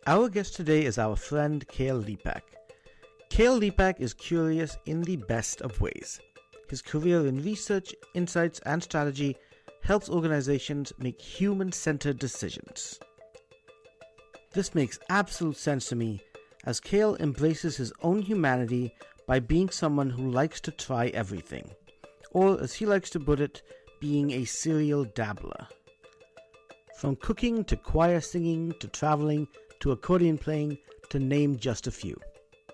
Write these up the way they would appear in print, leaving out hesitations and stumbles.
Our guest today is our friend Kale Lepak. Kale Lepak is curious in the best of ways. His career in research, insights, and strategy helps organizations make human-centered decisions. This makes absolute sense to me, as Kale embraces his own humanity by being someone who likes to try everything, or as he likes to put it, being a serial dabbler. From cooking to choir singing to traveling to accordion playing, to name just a few.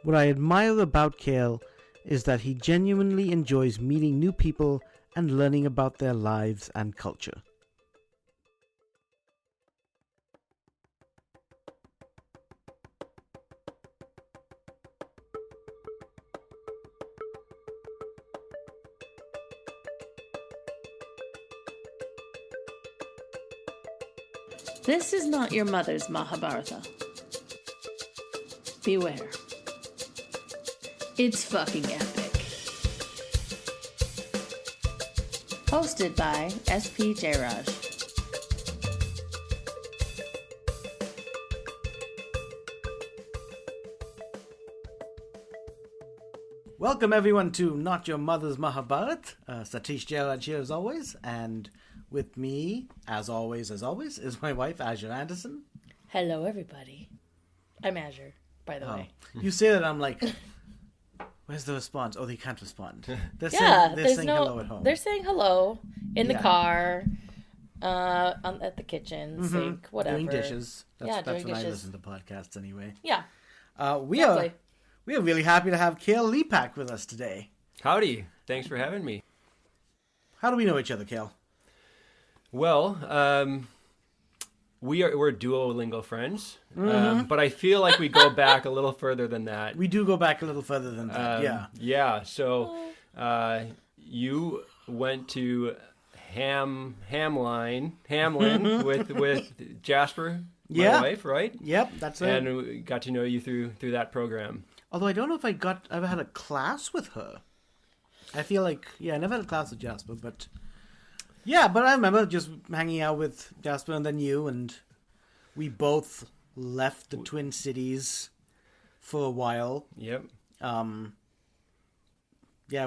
What I admire about Kale is that he genuinely enjoys meeting new people and learning about their lives and culture. This is not your mother's Mahabharata. Beware. It's fucking epic. Hosted by S.P. Jairaj. Welcome everyone to Not Your Mother's Mahabharat. Satish Jairaj here as always, and with me, as always, is my wife, Azure Anderson. Hello, everybody. I'm Azure, by the way. You say that, I'm like, where's the response? Oh, they can't respond. They're saying hello at home. They're saying hello in the car, at the kitchen, sink, whatever. Doing dishes. That's doing when dishes. I listen to podcasts anyway. Yeah. We are really happy to have Kale Lepak with us today. Howdy. Thanks for having me. How do we know each other, Kale? Well, we're Duolingo friends, but I feel like we go back a little further than that. We do go back a little further than that, yeah. Yeah, so you went to Hamlin with Jasper, my wife, right? Yep, that's it. And we got to know you through that program. Although I don't know if I ever had a class with her. I feel like, I never had a class with Jasper, but... Yeah, but I remember just hanging out with Jasper and then you, and we both left the Twin Cities for a while. Yep.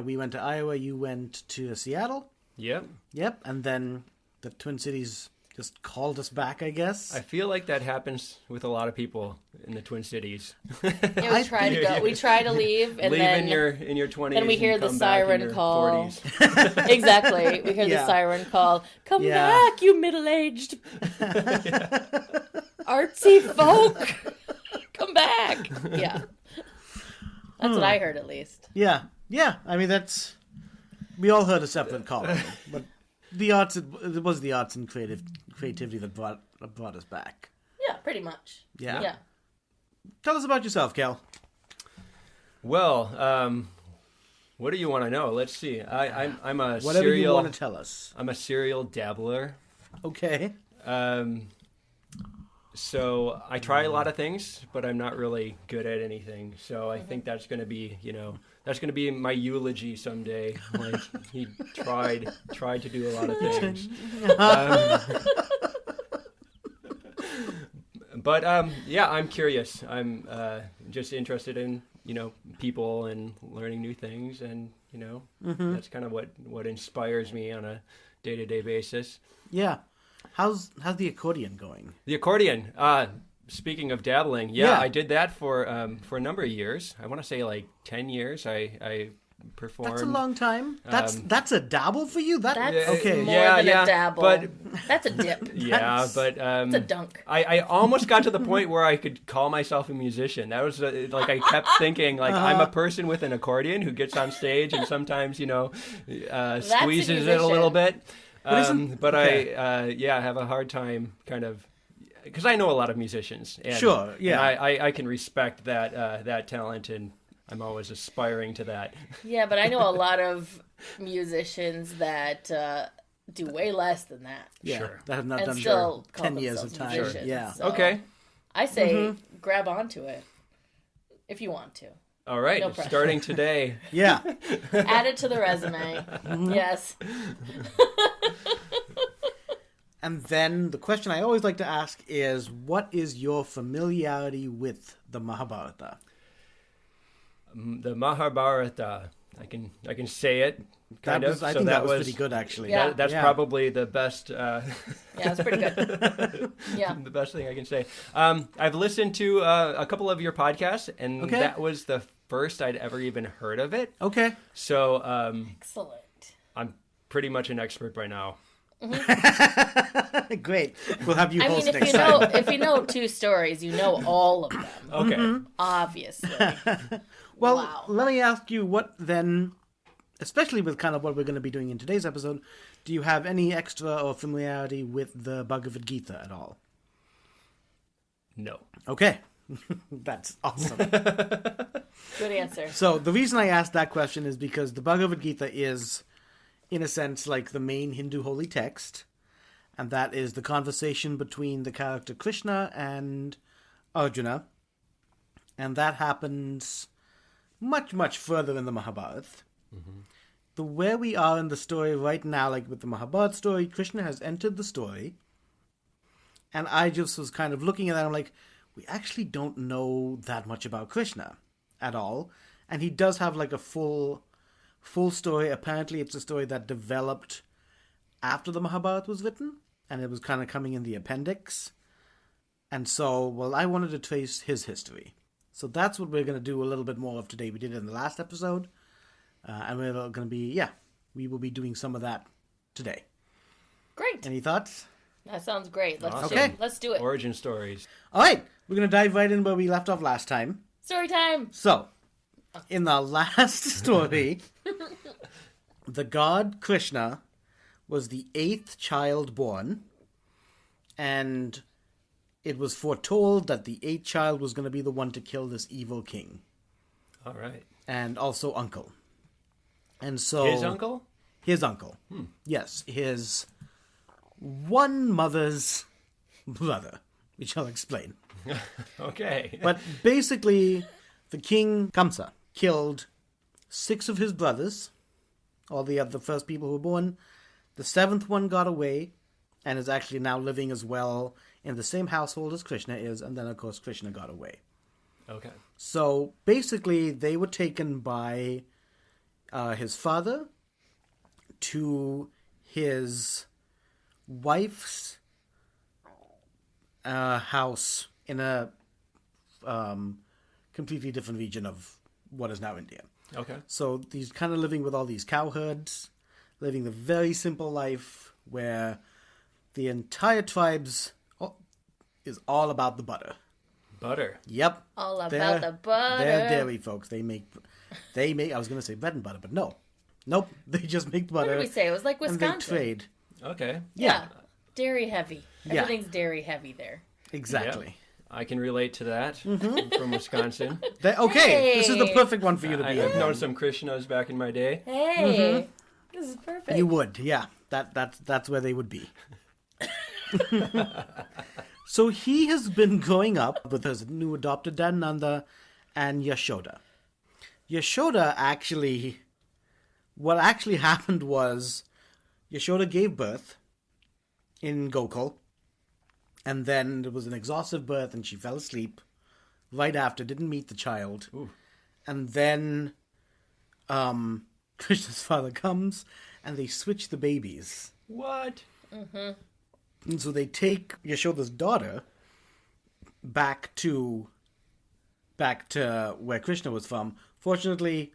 We went to Iowa, you went to Seattle. Yep. Yep, and then the Twin Cities just called us back, I guess. I feel like that happens with a lot of people in the Twin Cities. Yeah, we try to go. We try to leave, and leave then in your 20s. Then we hear the siren call. 40s. Exactly, we hear the siren call. Come back, you middle-aged artsy folk. Come back. Yeah, that's what I heard at least. Yeah. I mean, we all heard a separate call, but the arts. It was the arts and creativity that brought us back. Yeah, pretty much. Yeah. Tell us about yourself, Kel. Well, what do you want to know? Let's see. I'm a whatever you want to tell us. I'm a serial dabbler. Okay. So I try a lot of things, but I'm not really good at anything. So I think that's going to be, that's going to be my eulogy someday. Like he tried to do a lot of things. But I'm curious. I'm just interested in, people and learning new things, and that's kind of what inspires me on a day-to-day basis. Yeah. How's the accordion going? The accordion. Speaking of dabbling, I did that for a number of years. I want to say like 10 years. I performed. That's a long time. That's a dabble for you. That's okay. more than a dabble. But that's a dip. Yeah, but it's a dunk. I almost got to the point where I could call myself a musician. That was I kept thinking I'm a person with an accordion who gets on stage and sometimes squeezes it a little bit. But I have a hard time kind of, because I know a lot of musicians. And, sure, yeah. And I can respect that talent, and I'm always aspiring to that. Yeah, but I know a lot of musicians that do way less than that. Yeah, sure. That have not and done still 10 years of time. Sure. Yeah. So okay. I say grab onto it if you want to. All right, no pressure. Starting today. Yeah. Add it to the resume. Yes. And then the question I always like to ask is, what is your familiarity with the Mahabharata? The Mahabharata. I can say it. I think that was pretty good, actually. Yeah. That's probably the best. Yeah, it's pretty good. Yeah. The best thing I can say. I've listened to a couple of your podcasts, and that was the first I'd ever even heard of it. Okay. So Excellent. I'm pretty much an expert by now. Great. We'll have you host if next you time. if you know 2 stories, you know all of them. Okay. Obviously. Well, Wow. let me ask you, what then, especially with kind of what we're going to be doing in today's episode, do you have any extra or familiarity with the Bhagavad Gita at all? No. Okay. That's awesome. Good answer. So the reason I asked that question is because the Bhagavad Gita is, in a sense, like the main Hindu holy text, and that is the conversation between the character Krishna and Arjuna, and that happens much, much further in the Mahabharata. Where we are in the story right now, like with the Mahabharata story, Krishna has entered the story, and I just was kind of looking at that, I'm like, we actually don't know that much about Krishna at all, and he does have like a full story. Apparently it's a story that developed after the Mahabharata was written, and it was kind of coming in the appendix, and so, well, I wanted to trace his history. So that's what we're going to do a little bit more of today. We did it in the last episode, and we're going to be, we will be doing some of that today. Great. Any thoughts? That sounds great. Awesome. Let's do it. Origin stories. All right, we're going to dive right in where we left off last time. Story time. So, in the last story, the god Krishna was the 8th child born, and it was foretold that the 8th child was going to be the one to kill this evil king. All right. And also uncle. And so... His uncle? His uncle. Yes, his one mother's brother, which I'll explain. Okay. But basically, the king, Kamsa, killed 6 of his brothers, all the other first people who were born. The 7th one got away, and is actually now living as well in the same household as Krishna is, and then, of course, Krishna got away. Okay. So, basically, they were taken by his father to his wife's house in a completely different region of what is now India. Okay. So he's kind of living with all these cowherds, living the very simple life where the entire tribes is all about the butter. Butter. Yep. All about the butter. They're dairy folks. They make, I was going to say bread and butter, but no. Nope. They just make butter. What did we say? It was like And Wisconsin. they trade. Okay. Yeah. Dairy heavy. Yeah. Everything's dairy heavy there. Exactly. Yep. I can relate to that. I'm from Wisconsin. Okay. This is the Hey. perfect one for you to be I've in. known some Krishnas back in my day. Hey. This is perfect. You would, yeah. That's where they would be. So he has been growing up with his new adopted dad Nanda and Yashoda. Yashoda actually, what actually happened was Yashoda gave birth in Gokul, and then it was an exhaustive birth and she fell asleep right after, didn't meet the child. Ooh. And then Krishna's father comes and they switch the babies. What? And so they take Yashoda's daughter back to where Krishna was from. Fortunately,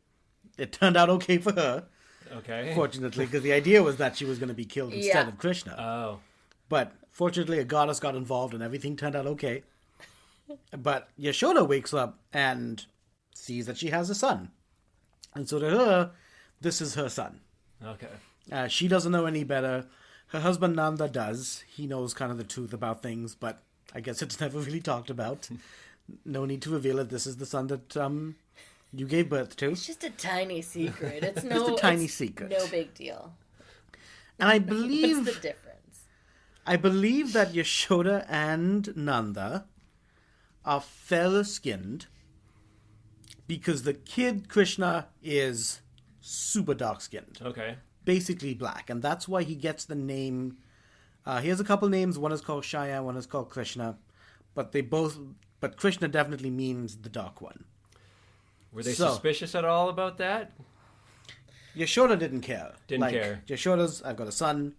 it turned out okay for her. Okay. Fortunately, because the idea was that she was going to be killed instead Yeah. of Krishna. Oh. But fortunately, a goddess got involved and everything turned out okay. But Yashoda wakes up and sees that she has a son. And so to her, this is her son. Okay. She doesn't know any better. Her husband Nanda does. He knows kind of the truth about things, but I guess it's never really talked about. No need to reveal it. This is the son that you gave birth to. It's just a tiny secret. It's no Just a tiny it's secret. No big deal. And I What's believe the difference? that Yashoda and Nanda are fairer skinned because the kid Krishna is super dark skinned. Okay. Basically black, and that's why he gets the name He has a couple names. One is called Cheyenne, one is called Krishna. But Krishna definitely means the Dark One. Were they suspicious at all about that? Yashoda didn't care. Didn't care. Yashoda's, I've got a son,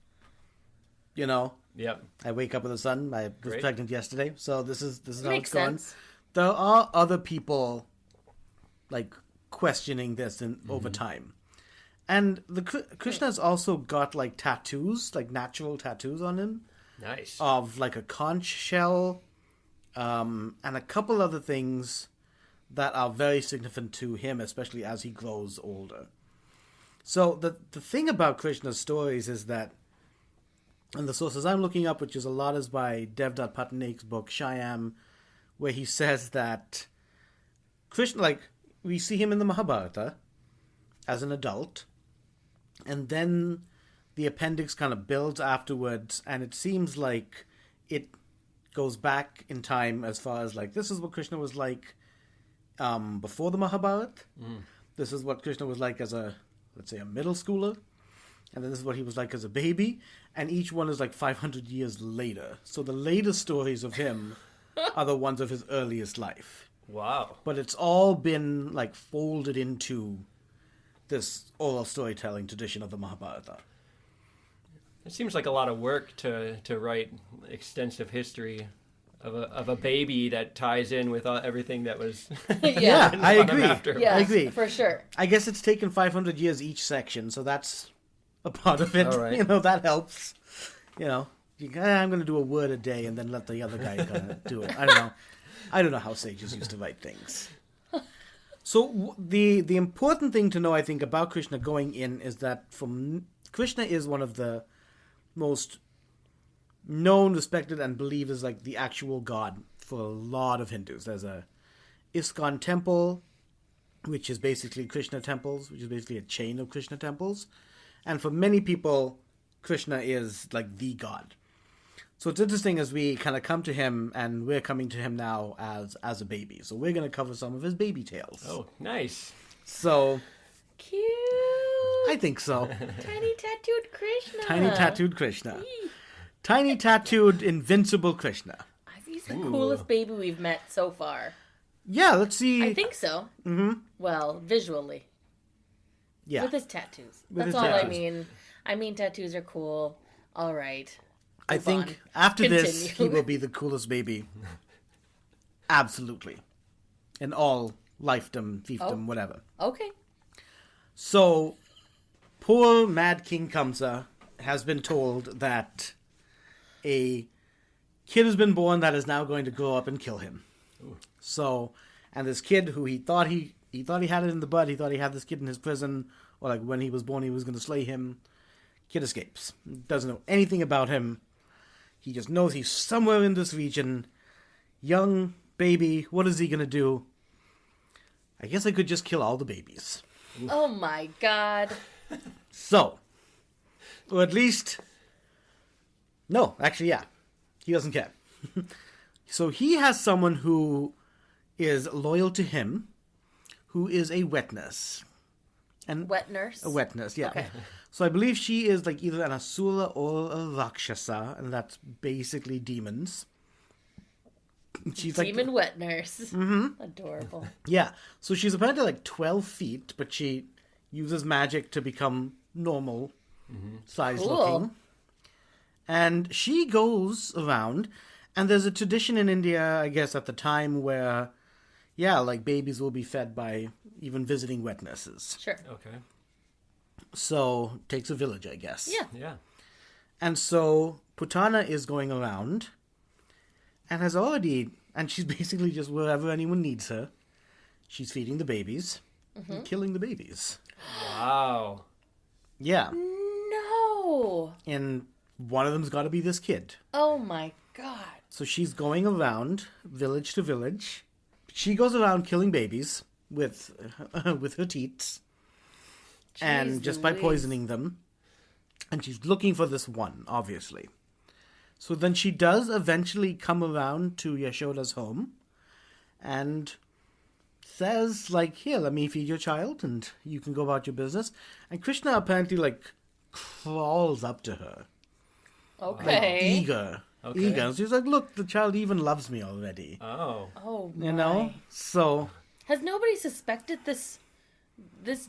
you know. Yep. I wake up with a son. I was pregnant yesterday, so this is how Makes it's going. sense. There are other people, like, questioning this over time. And Krishna's also got, like, tattoos, like natural tattoos on him. Nice. Of, like, a conch shell, and a couple other things that are very significant to him, especially as he grows older. So the thing about Krishna's stories is that, and the sources I'm looking up, which is a lot, is by Devdutt Patnaik's book, Shyam, where he says that Krishna, like, we see him in the Mahabharata as an adult, and then the appendix kind of builds afterwards, and it seems like it goes back in time as far as, like, this is what Krishna was like before the Mahabharata. This is what Krishna was like as a, let's say, a middle schooler. And then this is what he was like as a baby. And each one is like 500 years later. So the latest stories of him are the ones of his earliest life. Wow. But it's all been like folded into this oral storytelling tradition of the Mahabharata. It seems like a lot of work to write extensive history of a baby that ties in with everything that was. Yeah, I agree. Yes, I agree. For sure. I guess it's taken 500 years each section, so that's a part of it. All right. You know, that helps. You know, I'm going to do a word a day and then let the other guy kind of do it. I don't know. I don't know how sages used to write things. So the important thing to know, I think, about Krishna going in is that Krishna is one of the most known, respected, and believed as like the actual god for a lot of Hindus. There's a ISKCON temple, which is basically Krishna temples, which is basically a chain of Krishna temples. And for many people, Krishna is like the god. So it's interesting as we kind of come to him, and we're coming to him now as a baby. So we're going to cover some of his baby tales. Oh, nice. So Cute. I think so. Tiny tattooed Krishna. Tiny tattooed Krishna. Tiny tattooed Invincible Krishna. He's the coolest baby we've met so far. Yeah, let's see. I think so. Mm-hmm. Well, visually. Yeah. With his tattoos. With That's his all tattoos. I mean. I mean, tattoos are cool. All right. I Move think on. after this, Continue. he will be the coolest baby. Absolutely. In all lifedom, fiefdom, whatever. Okay. So, poor Mad King Kamsa has been told that a kid has been born that is now going to grow up and kill him. Ooh. So, and this kid who he thought he had it in the bud, he thought he had this kid in his prison, or like when he was born he was going to slay him. Kid escapes. Doesn't know anything about him. He just knows he's somewhere in this region. Young baby, what is he going to do? I guess I could just kill all the babies. Oh my god. So, or at least, no, actually, yeah, he doesn't care. So he has someone who is loyal to him, who is a wet nurse. And Wet nurse? a wet nurse, yeah. Okay. So I believe she is like either an Asura or a Rakshasa, and that's basically demons. She's like Demon wet nurse. Mm-hmm. Adorable. Yeah, so she's apparently like 12 feet, but she uses magic to become normal size Cool. looking. And she goes around, and there's a tradition in India, I guess, at the time where, yeah, like babies will be fed by even visiting wet nurses. Sure. Okay. So, takes a village, I guess. Yeah. Yeah. And so, Putana is going around, and has already, and she's basically just wherever anyone needs her, she's feeding the babies and killing the babies. Wow. Yeah. No. And one of them's got to be this kid. Oh my god. So she's going around village to village. She goes around killing babies with her teats. And Jeez just by Louise. poisoning them. And she's looking for this one, obviously. So then she does eventually come around to Yashoda's home. And says, like, here, let me feed your child. And you can go about your business. And Krishna apparently, like, crawls up to her. Okay. Eager. Okay. Eager. She's like, look, the child even loves me already. Oh. Oh my. You know? So Has nobody suspected this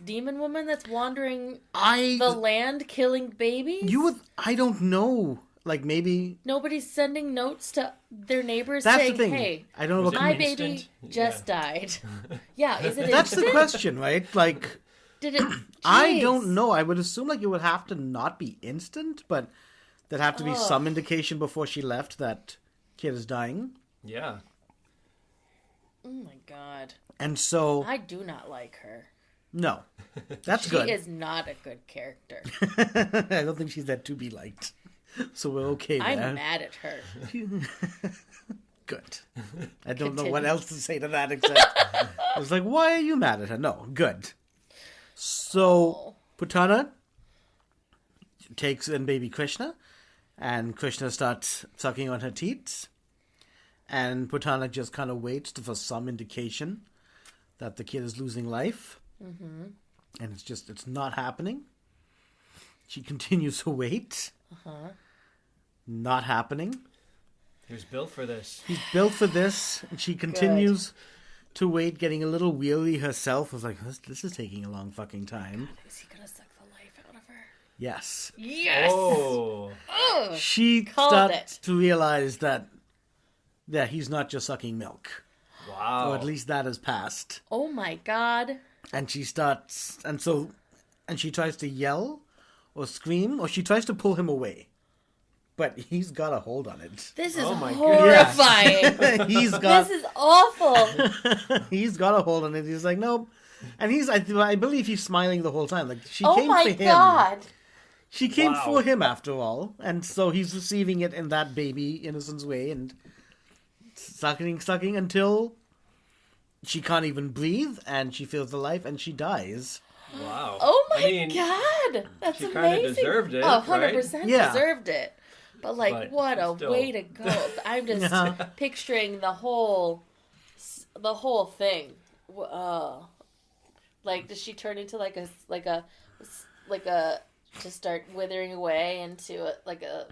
demon woman that's wandering I the land killing babies? I don't know. Like maybe Nobody's sending notes to their neighbors that's saying, the thing. hey, I don't know Was what it my instant? baby just died. Yeah, is it that's instant? the question, right? Like Did it? I Jeez. don't know. I would assume like it would have to not be instant, but there'd have to be some indication before she left that kid is dying. Yeah. Oh my god. And so I do not like her. no. That's She good. is not a good character. I don't think she's that to be liked. So we're okay there. I'm mad at her. Good. I don't know Continue. what else to say to that except I was like, why are you mad at her? No, good. So Putana takes in baby Krishna, and Krishna starts sucking on her teats, and Putana just kind of waits for some indication that the kid is losing life, and it's not happening. She continues to wait. Not happening. He was built for this. He's built for this, and she continues to wait, getting a little weary herself. I was like, this is taking a long fucking time. Is he gonna suck the life out of her? Yes. Yes! Oh. She Called starts it. to realize that he's not just sucking milk. Wow. Or at least that has passed. Oh my god. And she starts, and she tries to yell or scream, or she tries to pull him away. But he's got a hold on it. This is Oh my horrifying. He's got This is awful. he's got a hold on it. He's like, nope. And I believe he's smiling the whole time. Like she Oh came my for him. god. She came Wow. for him after all, and so he's receiving it in that baby innocence way and sucking until she can't even breathe, and she feels the life, and she dies. Wow. Oh my I mean, god. That's she kinda amazing. deserved it, Oh, right? 100% Yeah. deserved it. But like, But what a still. way to go. I'm just picturing the whole thing. Like, does she turn into like a just start withering away into a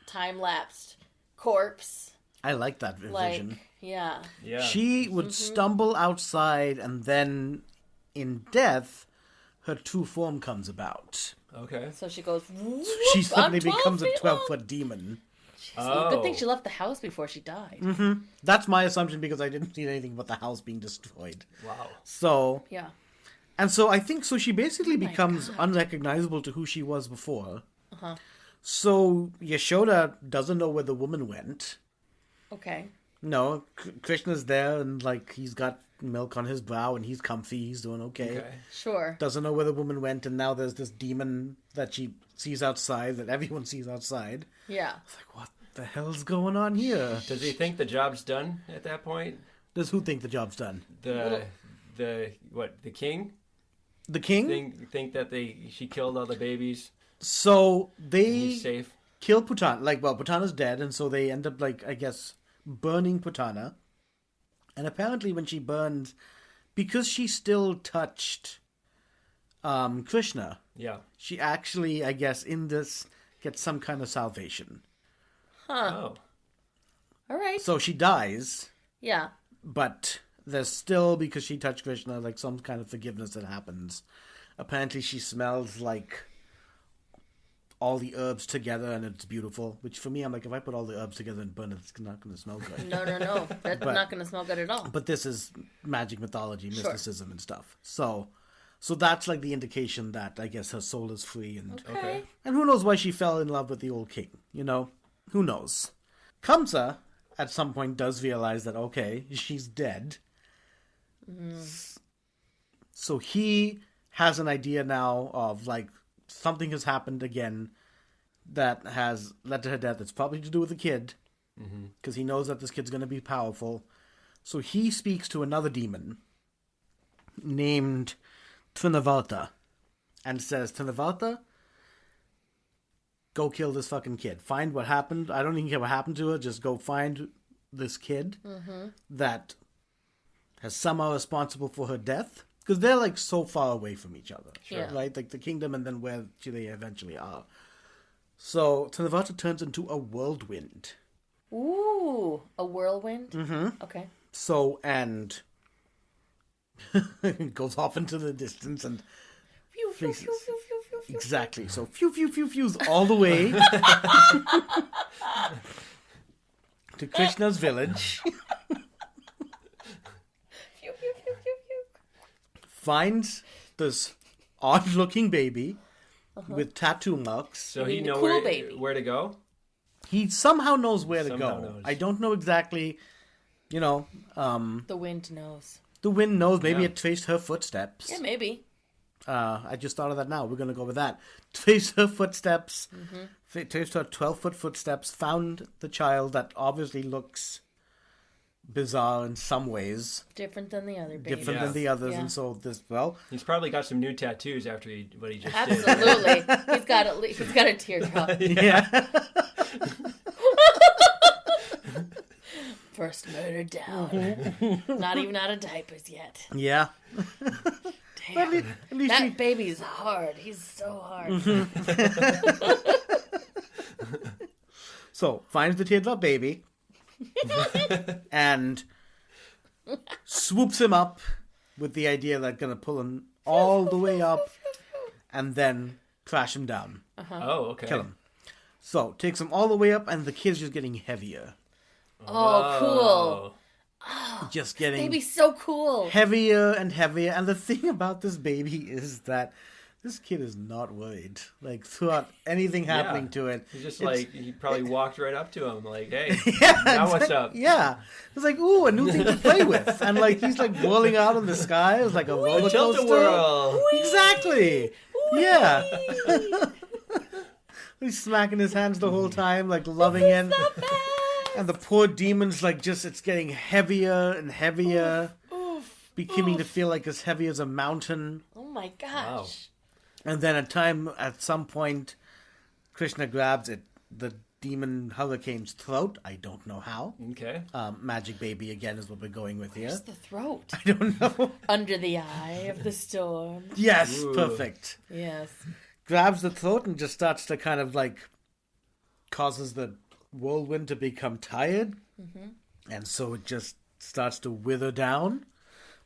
time-lapsed corpse? I like that Like, vision. yeah. Yeah. She would stumble outside, and then in death, her true form comes about. Okay. So she goes, She suddenly I'm 12 becomes a feet long. 12-foot demon. Good thing she left the house before she died. That's my assumption because I didn't see anything about the house being destroyed. Wow. So, Yeah. and so I think, so she basically my becomes God. unrecognizable to who she was before. So Yashoda doesn't know where the woman went. Okay. No, Krishna's there and like he's got milk on his brow and he's comfy, he's doing okay. Sure. Doesn't know where the woman went, and now there's this demon that she sees outside, that everyone sees outside. Yeah. It's like, what the hell's going on here? Does he think the job's done at that point? Does who think the job's done? The king? The king? Think that she killed all the babies So and they he's safe? kill Putana. Like, well, Putana's dead, and so they end up, like, I guess, burning Putana. And apparently when she burned, because she still touched Krishna, Yeah. she actually, I guess, in this, gets some kind of salvation. Oh. All right. So she dies, Yeah. but there's still, because she touched Krishna, like, some kind of forgiveness that happens. Apparently she smells like all the herbs together, and it's beautiful. Which for me, I'm like, if I put all the herbs together and burn it, it's not going to smell good. No. That's not going to smell good at all. But this is magic mythology, mysticism, and stuff. So that's like the indication that I guess her soul is free, and Okay. and who knows why she fell in love with the old king? You know, who knows? Kamsa at some point does realize that okay, she's dead. So he has an idea now of like something has happened again that has led to her death. It's probably to do with the kid because he knows that this kid's going to be powerful. So he speaks to another demon named Trinavarta and says, Trinavarta, go kill this fucking kid. Find what happened. I don't even care what happened to her. Just go find this kid that has somehow responsible for her death. Because they're like so far away from each other. Sure. Right? Like the kingdom and then where they eventually are. So Tanavata turns into a whirlwind. Ooh, a whirlwind? Mm-hmm. Okay. So, and it goes off into the distance and Phew, phew, freezes. phew, phew, phew, phew, phew. Exactly. So, phews all the way to Krishna's village. Phew, phew, phew, phew, phew. Finds this odd-looking baby with tattoo marks. So I he mean, know cool baby. where to go? He somehow knows where to Somehow go. knows. I don't know exactly, The wind knows. the wind knows. Maybe Yeah. it traced her footsteps. Yeah, maybe. I just thought of that now. We're going to go with that. Traced her footsteps. Traced her 12-foot footsteps. Found the child that obviously looks bizarre in some ways. Different than the other baby. Different Yeah. than the others. Yeah. And so this, well, He's probably got some new tattoos after what he just did. Absolutely. He's got a teardrop. yeah. First murder down. Not even out of diapers yet. yeah. Damn. At least That he, baby's hard. He's so hard. so, finds the teardrop baby and swoops him up with the idea that going to pull him all the way up and then crash him down. Oh, okay. Kill him. So, takes him all the way up and the kid's just getting heavier. Oh, cool. Just getting Baby's so cool. heavier and heavier. And the thing about this baby is that this kid is not worried. Like, throughout anything happening Yeah. to it. He's just it's- like, he probably walked right up to him, like, hey, Yeah, now what's exactly. up? Yeah. It's like, ooh, a new thing to play with. And, like, he's, like, whirling out in the sky. It's like a roller Tilt coaster. the world. Exactly. Yeah. He's smacking his hands the whole time, like, loving it. Not bad. And the poor demon's, like, just, it's getting heavier and heavier. Oof. Beginning to feel like as heavy as a mountain. Oh my gosh. And then at some point, Krishna grabs it, the demon hurricane's throat. I don't know how. Okay. Magic baby again is what we're going with here. Where's the throat? I don't know. Under the eye of the storm. Yes, Ooh. perfect. Yes. Grabs the throat and just starts to kind of like causes the whirlwind to become tired. And so it just starts to wither down,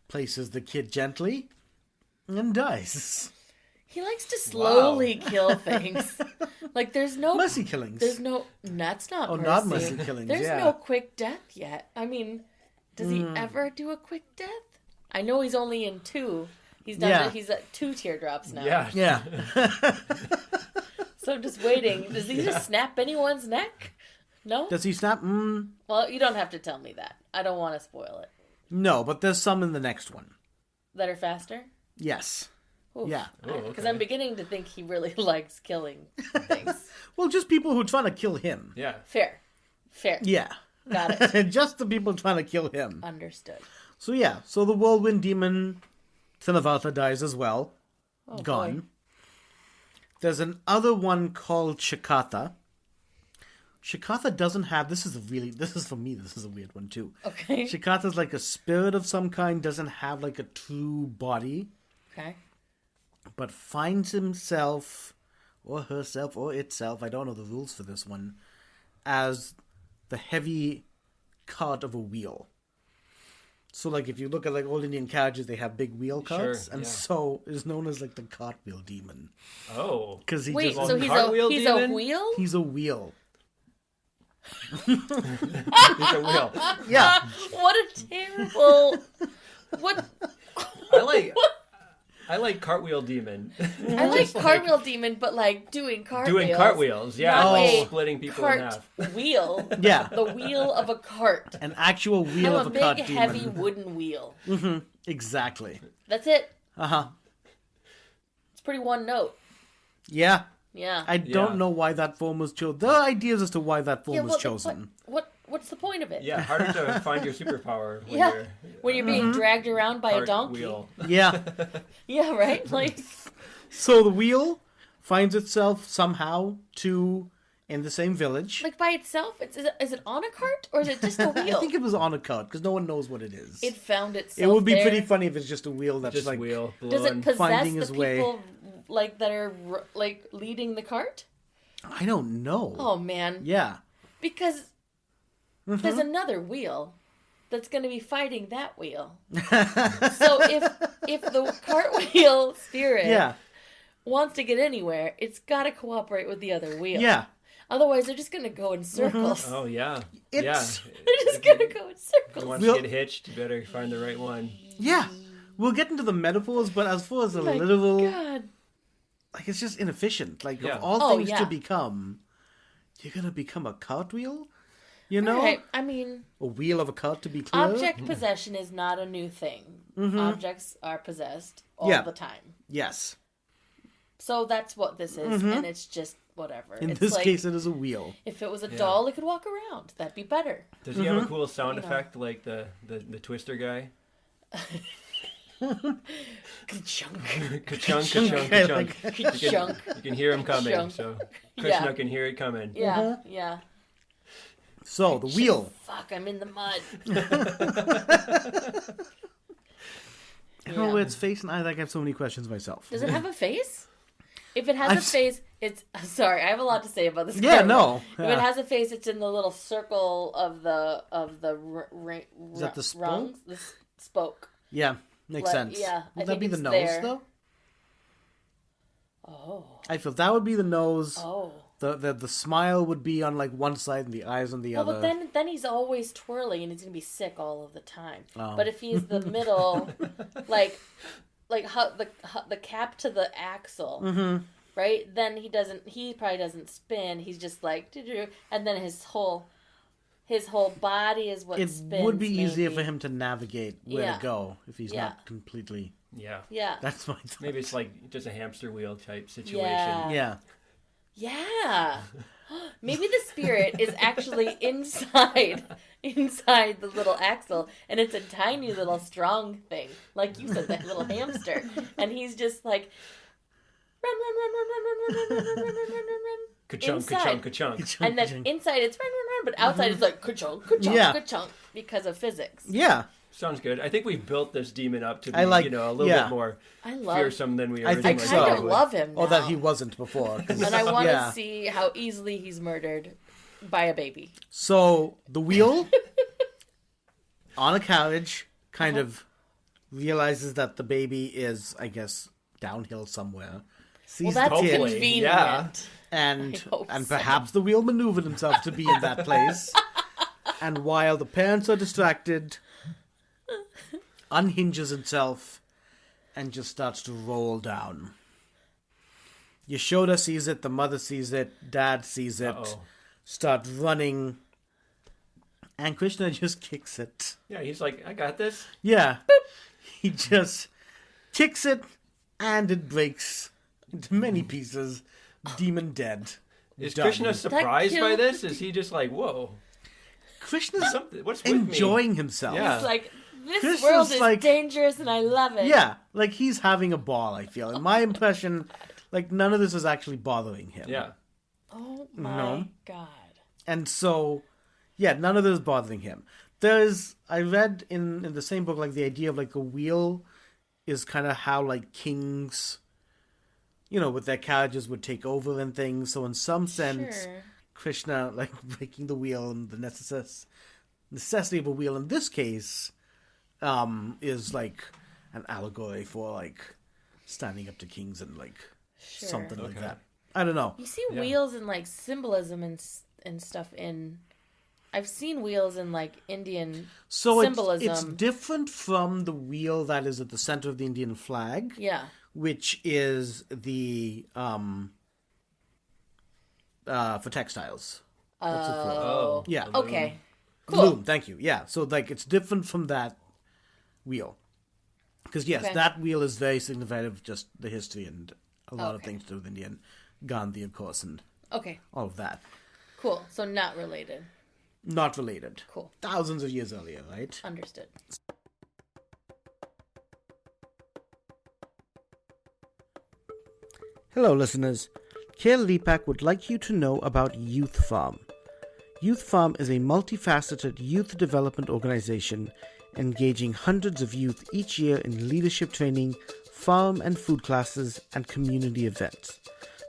places the kid gently, and dies. He likes to slowly kill things. Like there's no Mercy killings. There's no that's not Oh, mercy. not mercy killings, There's yeah. no quick death yet. I mean, does he ever do a quick death? I know he's only in 2. He's done Yeah. he's at 2 teardrops now. Yeah. Yeah. So I'm just waiting. Does he just snap anyone's neck? No? Does he snap? Well, you don't have to tell me that. I don't want to spoil it. No, but there's some in the next one. That are faster? Yes. Oof. Yeah. Because I'm beginning to think he really likes killing things. Well, just people who are trying to kill him. Yeah. Fair. Yeah. Got it. Just the people trying to kill him. Understood. So yeah, so the whirlwind demon Thinavata dies as well. Oh, Gone. boy. There's another one called Shikatha. Shikatha doesn't have this is for me, this is a weird one too. Okay. Shikatha's like a spirit of some kind, doesn't have like a true body, Okay. but finds himself or herself or itself, I don't know the rules for this one, as the heavy cart of a wheel. So, like, if you look at, like, old Indian carriages, they have big wheel carts. Sure, and yeah. so is known as, like, the cartwheel demon. Oh. Because he Wait, just... so he's cartwheel a demon? wheel? He's a wheel. He's a wheel. Yeah. What a terrible... What... I like cartwheel demon. I like cartwheel demon, but like doing cartwheels. Doing cartwheels, yeah. Not a Splitting people in cart half. wheel. Yeah. The wheel of a cart. An actual wheel I'm of a a cart big, demon. heavy wooden wheel. Exactly. That's it. Uh-huh. It's pretty one note. Yeah. Yeah. I don't know why that form was chosen. There are ideas as to why that form yeah, was chosen. What's the point of it? Yeah, harder to find your superpower when Yeah. you're When you're being dragged around by a donkey. wheel. Yeah. Yeah, right? Like, So the wheel finds itself somehow in the same village. by itself? Is it on a cart or is it just a wheel? I think it was on a cart because no one knows what it is. It found itself It would be there. pretty funny if it's just a wheel that's Just like wheel. Does blowing. it possess finding the his people way. like that are like leading the cart? I don't know. Oh, man. Yeah. Because there's another wheel that's going to be fighting that wheel. So if the cartwheel spirit wants to get anywhere, it's got to cooperate with the other wheel. Yeah. Otherwise, they're just going to go in circles. Oh, yeah. They're just going to go in circles. Once you get hitched, you better find the right one. Yeah. We'll get into the metaphors, but as far as the My literal... God. Like, it's just inefficient. Like, Yeah. of all things to yeah. become, you're going to become a cartwheel? You know? Right. I mean, A wheel of a cart, to be clear? object possession is not a new thing. Objects are possessed all Yeah. the time. Yes. So that's what this is, and it's just whatever. In it's this like, case, it is a wheel. if it was a doll, it could walk around. That'd be better. Does he have a cool sound effect like the Twister guy? Ka-chunk. Ka-chunk, ka-chunk, ka-chunk. Ka-chunk. You can hear him coming, Ka-chunk. so Krishna Yeah. can hear it coming. Yeah, yeah. So, the wheel. Fuck, I'm in the mud. I don't know where it's facing. I have so many questions myself. Does it have a face? If it has a face, it's... Sorry, I have a lot to say about this. Yeah, character. no. If it has a face, it's in the little circle of the Is that the spoke? rungs, the spoke. Yeah, makes sense. Yeah, Would I that think be the it's nose, there. though? Oh. I feel that would be the nose. Oh. The smile would be on like one side and the eyes on the Well, other. but then he's always twirling and he's gonna be sick all of the time. Oh. But if he's the middle, like how the cap to the axle, right? Then he probably doesn't spin. He's just like, doo-doo, and then his whole body is what spins. It would be easier maybe. for him to navigate where Yeah. to go if he's Yeah. not completely. Yeah. Yeah. That's my thought. Maybe it's like just a hamster wheel type situation. Yeah. Yeah. Yeah. Maybe the spirit is actually inside the little axle, and it's a tiny little strong thing, like you said, that little hamster, and he's just like run, run, run, run, run, run, run, run, run, run, run, run, run. Ka-chunk, ka-chunk, ka-chunk. And then inside it's run, run, run, but outside it's like ka-chunk, ka-chunk, Yeah. ka-chunk because of physics. Yeah. Sounds good. I think we've built this demon up to be, I like- a little yeah. bit more I love. fearsome than we I originally think I so. thought kind it of would. love him now. Or that he wasn't before. 'cause- And I want to yeah. see how easily he's murdered by a baby. So the wheel on a carriage kind of realizes that the baby is, I guess, downhill somewhere. Sees Well, that's the kid, Hopefully, convenient. yeah. and hope so. perhaps the wheel maneuvered himself to be in that place. And while the parents are distracted, unhinges itself and just starts to roll down. Yashoda sees it, the mother sees it, dad sees it, Uh-oh. start running, and Krishna just kicks it. Yeah, he's like, I got this. Yeah. He just kicks it, and it breaks into many pieces. Demon dead. Is Done. Krishna surprised by killed- this? Is he just like, whoa? Krishna's Something, what's with enjoying me? himself. Yeah. It's like, this Krishna's world is like- dangerous and I love it. Yeah, like he's having a ball, I feel. In my impression, like none of this is actually bothering him. Yeah. Oh my No. God. And so, yeah, none of this is bothering him. I read in the same book, like the idea of like a wheel is kind of how like kings, with their carriages would take over and things. So in some sense, Sure. Krishna, like breaking the wheel and the necessity of a wheel in this case, is like an allegory for like standing up to kings and like Sure. something like Okay. that. I don't know. You see Yeah. wheels and like symbolism and stuff in. I've seen wheels in like Indian So symbolism. it's different from the wheel that is at the center of the Indian flag, Yeah. which is the for textiles. That's the floor. Oh. Yeah. the loom. Okay. Cool. Loom, thank you. Yeah, so like it's different from that wheel. Because yes, Okay. that wheel is very significant of just the history and a lot of Okay. things to do with Indian Gandhi, of course, and Okay. all of that. Cool. So not related. Not related. Cool. Thousands of years earlier, right? Understood. Hello, listeners. Kale Lepak would like you to know about Youth Farm. Youth Farm is a multifaceted youth development organization engaging hundreds of youth each year in leadership training, farm and food classes, and community events.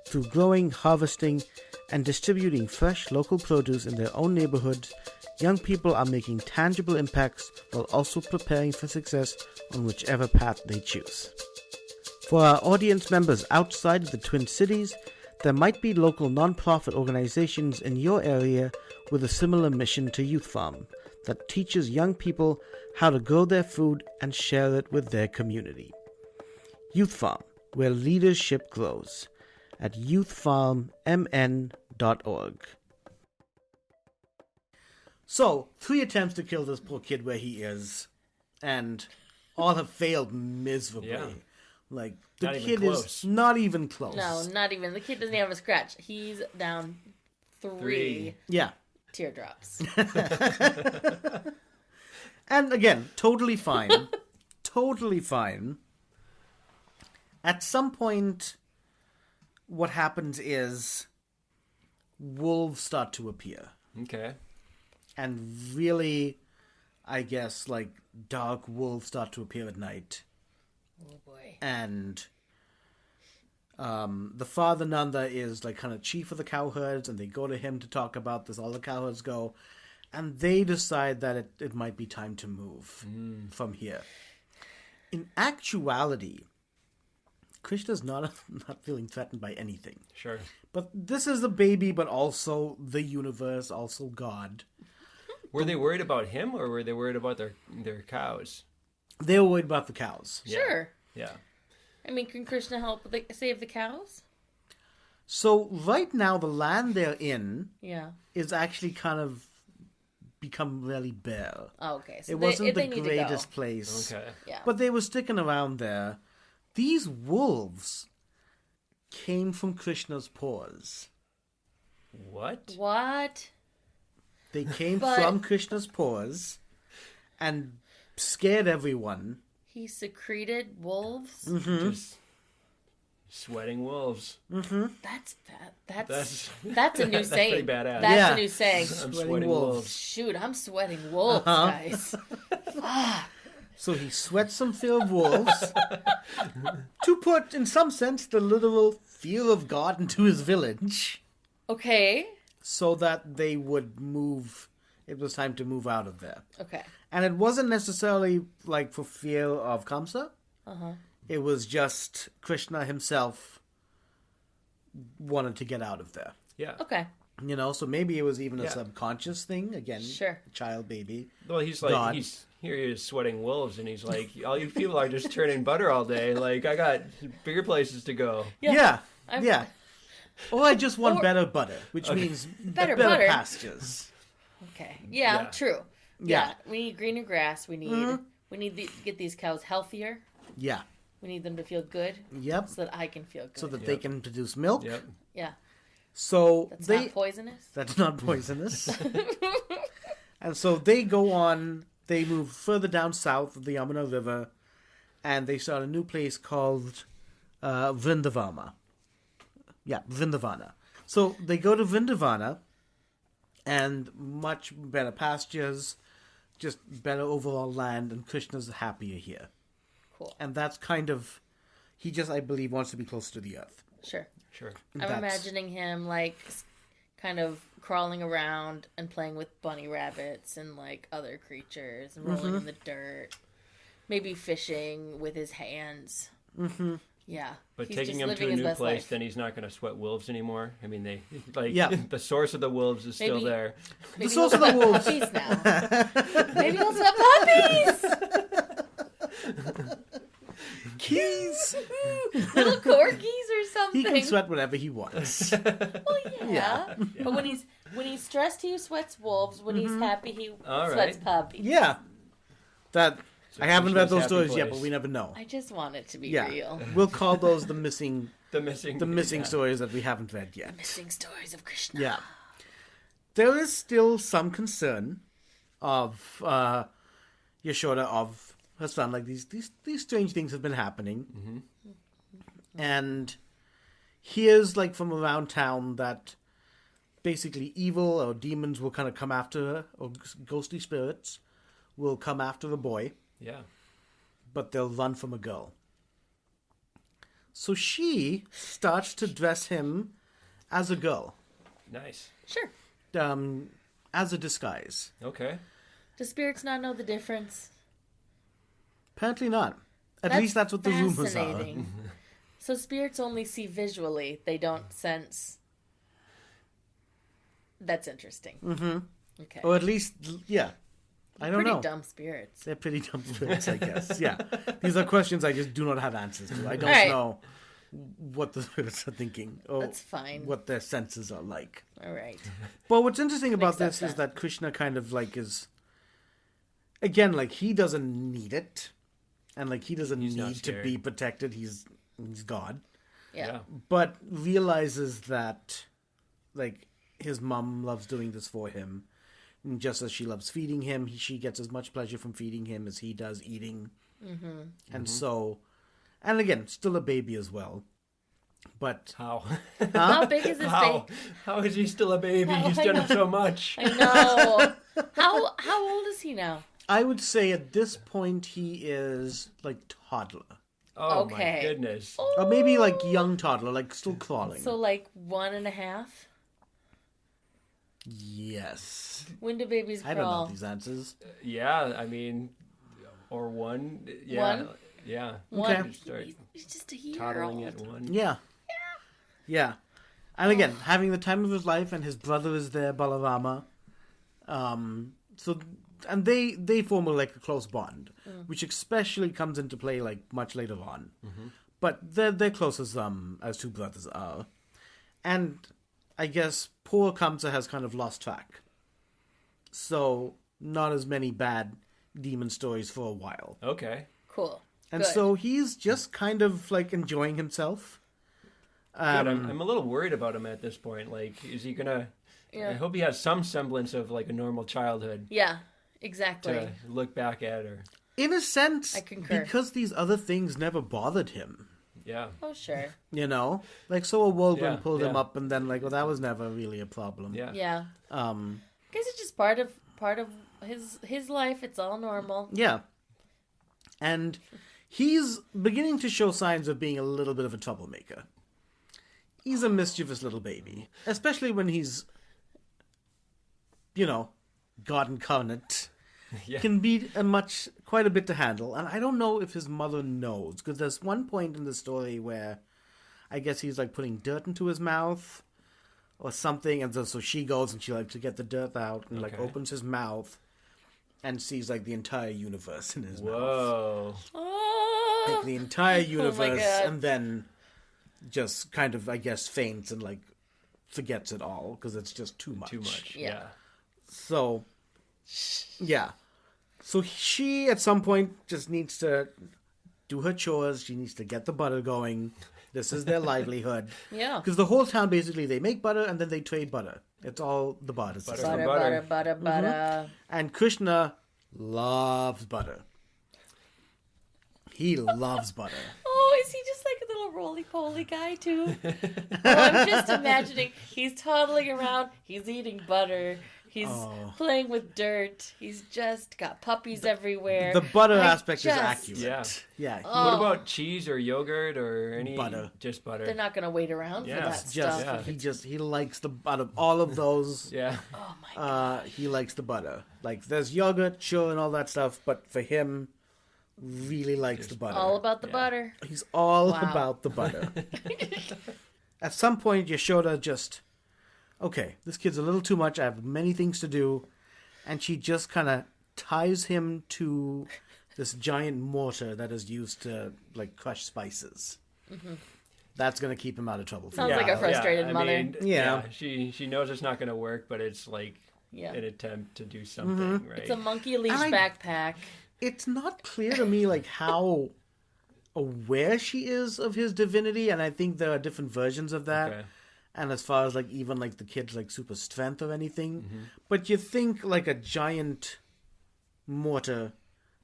Through growing, harvesting, and distributing fresh local produce in their own neighborhoods, young people are making tangible impacts while also preparing for success on whichever path they choose. For our audience members outside of the Twin Cities, there might be local non-profit organizations in your area with a similar mission to Youth Farm that teaches young people how to grow their food and share it with their community. Youth Farm, where leadership grows, at youthfarmmn.org. So, 3 attempts to kill this poor kid where he is, and all have failed miserably. Yeah. Like, the Not even kid close. is not even close. No, not even. The kid doesn't have a scratch. He's down 3 Yeah. teardrops. And again, totally fine. Totally fine. At some point, what happens is wolves start to appear. Okay. And really, I guess, like, dark wolves start to appear at night. Oh boy. And the father Nanda is, like, kind of chief of the cowherds, and they go to him to talk about this. All the cowherds go, and they decide that it might be time to move from here. In actuality, Krishna's not feeling threatened by anything. Sure. But this is a baby, but also the universe, also God. Were they worried about him, or were they worried about their cows? They were worried about the cows. Sure. Yeah. I mean, can Krishna help save the cows? So right now, the land they're in Yeah. is actually kind of become really bare. Oh, okay. So It wasn't they the need to greatest go. place. Okay. Yeah. But they were sticking around there. These wolves came from Krishna's paws. What? What? They came But- from Krishna's paws and scared everyone. He secreted wolves? Just sweating wolves. That's bad. That's That's a new that's saying. pretty badass. That's Yeah. a new saying. I'm Sweating sweating wolves. wolves. Shoot, I'm sweating wolves, guys. So he sweats some fear of wolves to put, in some sense, the literal fear of God into his village Okay. so that they would move. It was time to move out of there. Okay. And it wasn't necessarily like for fear of Kamsa. Uh-huh. It was just Krishna himself wanted to get out of there. Yeah. Okay. You know, so maybe it was even a Yeah. subconscious thing. Again, Sure. child baby. Well, he's like, God. here he is sweating wolves, and he's like, all you people are just churning butter all day. Like, I got bigger places to go. Yeah. I'm- Yeah. Or I just want Or- better butter, which Okay. means Better better butter. pastures. Okay. Yeah, Yeah. true. Yeah. Yeah. We need greener grass. We need to get these cows healthier. Yeah. We need them to feel good Yep. so that I can feel good. So that they can produce milk. Yep. yeah. So That's they not poisonous. that's not poisonous. And so they go on. They move further down south of the Yamuna River, and they start a new place called Vrindavana. Yeah, Vrindavana. So they go to Vrindavana, and much better pastures, just better overall land, and Krishna's happier here. Cool. And that's kind of, he just, I believe, wants to be close to the earth. Sure. Sure. I'm That's- imagining him like kind of crawling around and playing with bunny rabbits and like other creatures and rolling in the dirt. Maybe fishing with his hands. Mm-hmm. Yeah. But He's taking just him living to a his new best place, life. then he's not going to sweat wolves anymore. I mean, they like Yeah. the source of the wolves is still Maybe- there. Maybe source he'll of the sweat wolves. puppies now. Maybe he'll sweat puppies. Keys! Little corgis or something. He can sweat whatever he wants. Well, yeah. But when he's stressed, he sweats wolves. When he's happy, he All sweats right. puppies. Yeah. That, I haven't read Krishna's those happy stories yet, place. but we never know. I just want it to be Yeah. real. We'll call those the missing The missing stories that we haven't read yet. Missing stories of Krishna. Yeah. There is still some concern of Yashoda, of her son. Like, these strange things have been happening. Mm-hmm. And here's, like, from around town that basically evil or demons will kind of come after her, or ghostly spirits will come after a boy, Yeah. but they'll run from a girl. So she starts to dress him as a girl. Nice. Sure. as a disguise. Okay. Do spirits not know the difference? Apparently not. At least that's what the rumors are. Fascinating. So spirits only see visually; they don't sense. That's interesting. Mm-hmm. Okay. Or at least, yeah. I don't know. Pretty dumb spirits. They're pretty dumb spirits, I guess. Yeah. These are questions I just do not have answers to. I don't All right. know what the spirits are thinking or That's fine. what their senses are like. All right. But what's interesting about Makes this is sense. that Krishna kind of like is, again, like he doesn't need it. And like he doesn't He's not need to scared. be protected. He's God. Yeah. But realizes that like his mom loves doing this for him. And just as she loves feeding him, she gets as much pleasure from feeding him as he does eating. Mm-hmm. And so, and again, still a baby as well. But How? How big is this How? baby? How is he still a baby? How- He's I done know. it so much. I know. How old is he now? I would say at this point he is like toddler. Oh Okay. my goodness. Or maybe like young toddler, like still crawling. So like 1.5. Yes. When do babies crawl? I don't know these answers. Yeah, I mean, or one. Yeah. One? Yeah. One. Okay. Start He's just a year toddling old. at one. Yeah. Yeah. And again, having the time of his life, and his brother is there, Balarama. So, and they form like a close bond, which especially comes into play like much later on. Mm-hmm. But they're close as two brothers are, and I guess poor Kamsa has kind of lost track. So not as many bad demon stories for a while. Okay. Cool. And Good. so he's just kind of like enjoying himself. Good. I'm a little worried about him at this point. Like, is he gonna? Yeah. I hope he has some semblance of like a normal childhood Yeah, exactly. to look back at, or In a sense, I concur. because these other things never bothered him. yeah. Oh, sure. You know? Like, so a whirlwind Yeah, pulled him yeah. up, and then, like, well, that was never really a problem. Yeah. Yeah. I guess it's just part of his life. It's all normal. Yeah. And he's beginning to show signs of being a little bit of a troublemaker. He's a mischievous little baby. Especially when he's, you know, God incarnate. Yeah. Can be quite a bit to handle. And I don't know if his mother knows, because there's one point in the story where I guess he's like putting dirt into his mouth or something, and so she goes and she like to get the dirt out and like Okay. opens his mouth and sees like the entire universe in his mouth. Whoa. Oh, Like the entire my universe, God. and then just kind of, I guess, faints and like forgets it all because it's just too much. Too much. Yeah. Yeah. So, yeah. So she, at some point, just needs to do her chores. She needs to get the butter going. This is their livelihood. yeah. Because the whole town, basically, they make butter and then they trade butter. It's all the barter system. Butter. Butter, butter. butter. And Krishna loves butter. He loves butter. Oh, is he just like a little roly-poly guy, too? I'm just imagining he's toddling around, he's eating butter, he's playing with dirt, he's just got puppies everywhere. The butter I aspect is just- accurate. Yeah. Yeah. Oh. What about cheese or yogurt or any Butter. Just butter. They're not going to wait around Yeah. for that Just, stuff. he likes the butter. All of those, Yeah. Oh, my God. he likes the butter. Like, there's yogurt, sure, and all that stuff, but for him, really likes the butter. All about the Yeah. butter. He's all Wow. about the butter. At some point, Yashoda just, okay, this kid's a little too much. I have many things to do. And she just kind of ties him to this giant mortar that is used to, like, crush spices. Mm-hmm. That's going to keep him out of trouble. Sounds like a frustrated I mother. mean, Yeah. She knows it's not going to work, but it's like Yeah. an attempt to do something, Mm-hmm. right? It's a monkey leash I- backpack. It's not clear to me, like, how aware she is of his divinity, and I think there are different versions of that. Okay. And as far as, like, even, like, the kid's, like, super strength or anything. But you think, like, a giant mortar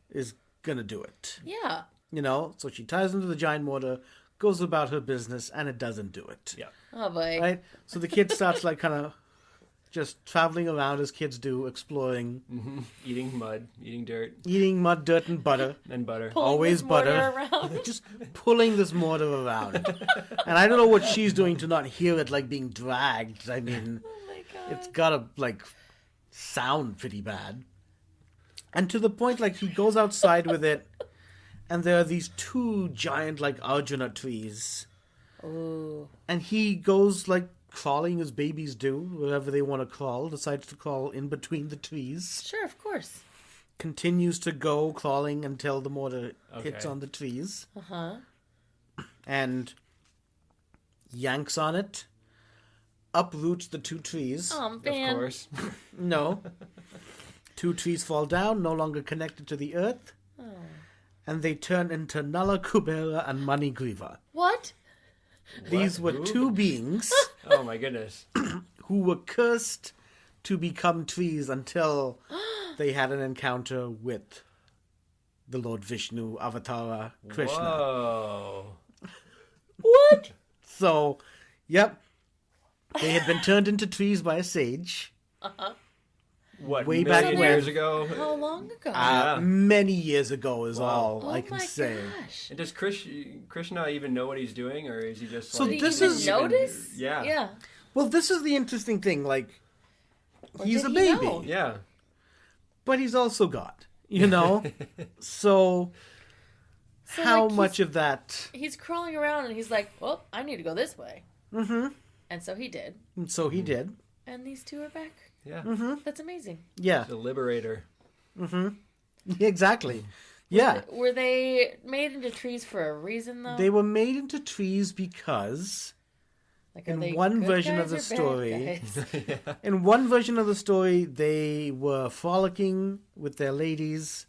is gonna do it. Yeah. You know? So she ties him to the giant mortar, goes about her business, and it doesn't do it. Yeah. Oh, boy. Right? So the kid starts, like, kind of just traveling around as kids do, exploring. Mm-hmm. Eating mud, eating dirt. Eating mud, dirt, and butter. And butter. Always butter. Just pulling this mortar around. And I don't know what she's doing to not hear it, like, being dragged. I mean, Oh my God. it's gotta, like, sound pretty bad. And to the point, like, he goes outside with it, and there are these two giant, like, Arjuna trees. Ooh. And he goes, like, crawling as babies do, wherever they want to crawl, decides to crawl in between the trees, Sure, of course. continues to go crawling until the mortar hits Okay. on the trees, Uh-huh. and yanks on it, uproots the two trees. Oh, man. Of course. No. Two trees fall down, no longer connected to the earth, and they turn into Nala Kubera and Manigriva. What? These were Ooh. two beings Oh my goodness. who were cursed to become trees until they had an encounter with the Lord Vishnu, Avatara, Krishna. Whoa. What? So, yep, they had been turned into trees by a sage What, Way back million when. years ago? How long ago? Yeah. many years ago is Wow. all oh I can my say. gosh. And does Krishna even know what he's doing, or is he just So like... Did he this even is- notice? Yeah. Yeah. Well, this is the interesting thing, like, Or he's did a he baby, know? Yeah. but he's also God, you know? So, So, how like, much of that... He's crawling around and he's like, well, I need to go this way. Mm-hmm. And so he did. And so he did. And these two are back. Yeah. That's amazing. Yeah, The liberator. exactly. Yeah. Were they made into trees for a reason, though? They were made into trees because Like, are in they one good version of guys the or bad story- guys? in one version of the story, they were frolicking with their ladies,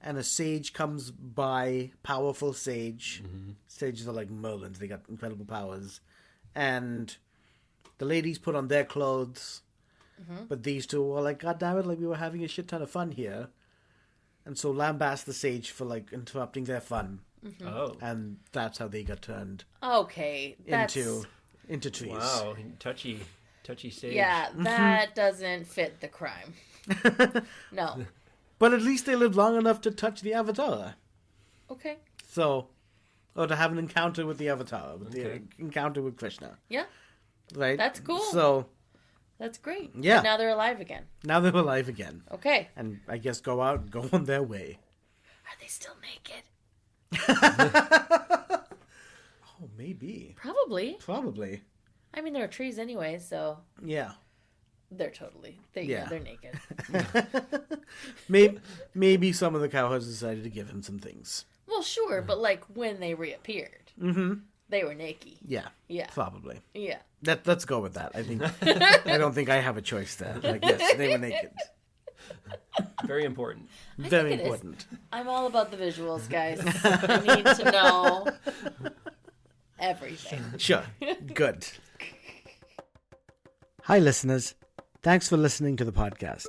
and a sage comes by, powerful sage. Sages are like Merlins, they got incredible powers. And the ladies put on their clothes, but these two were like, God damn it, like we were having a shit ton of fun here. And so lambast the sage for like interrupting their fun. Oh. And that's how they got turned Okay, that's... into trees. Wow. Touchy sage. Yeah, that doesn't fit the crime. No. But at least they lived long enough to touch the Avatar. Okay. So, or to have an encounter with the Avatar, with Okay. the encounter with Krishna. Yeah, Right? That's cool. So, that's great. Yeah. And now they're alive again. now they're alive again. Okay. And I guess go out and go on their way. Are they still naked? Oh, maybe. Probably. Probably. I mean, there are trees anyway, so Yeah. they're totally... Yeah. They're naked. Maybe some of the cowherds decided to give him some things. Well, sure, but like when they reappeared, they were naked. Yeah. Yeah. Probably. Yeah. Let's go with that. I think I don't think I have a choice there. Like, yes, they were naked. Very important. Very think it is. important. I'm all about the visuals, guys. I need to know everything. Sure. Good. Hi, listeners. Thanks for listening to the podcast.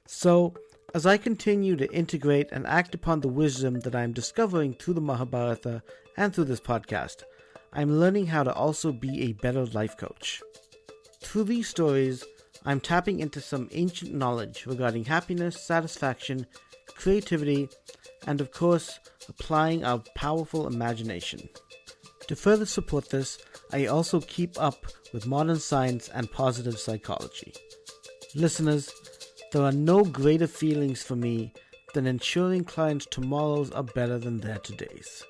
So, as I continue to integrate and act upon the wisdom that I'm discovering through the Mahabharata and through this podcast, I'm learning how to also be a better life coach. Through these stories, I'm tapping into some ancient knowledge regarding happiness, satisfaction, creativity, and of course, applying our powerful imagination. To further support this, I also keep up with modern science and positive psychology. Listeners, there are no greater feelings for me than ensuring clients' tomorrows are better than their todays.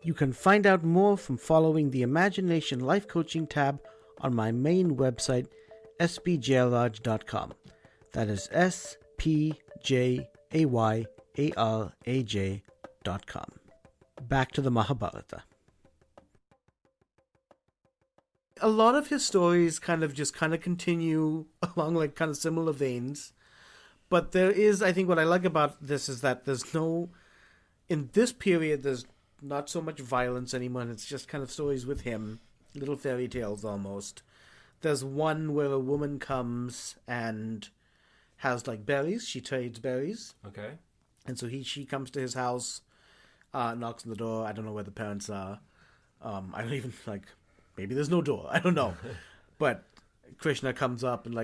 You can find out more from following the Imagination Life Coaching tab on my main website, spjayraj.com. That is spjayraj.com. Back to the Mahabharata. A lot of his stories kind of continue along like kind of similar veins. But there is, I think what I like about this is that in this period, there's not so much violence anymore. And it's just kind of stories with him, little fairy tales almost. There's one where a woman comes and has like berries. She trades berries. Okay. And so she comes to his house, knocks on the door. I don't know where the parents are. I don't even maybe there's no door. I don't know. But Krishna comes up and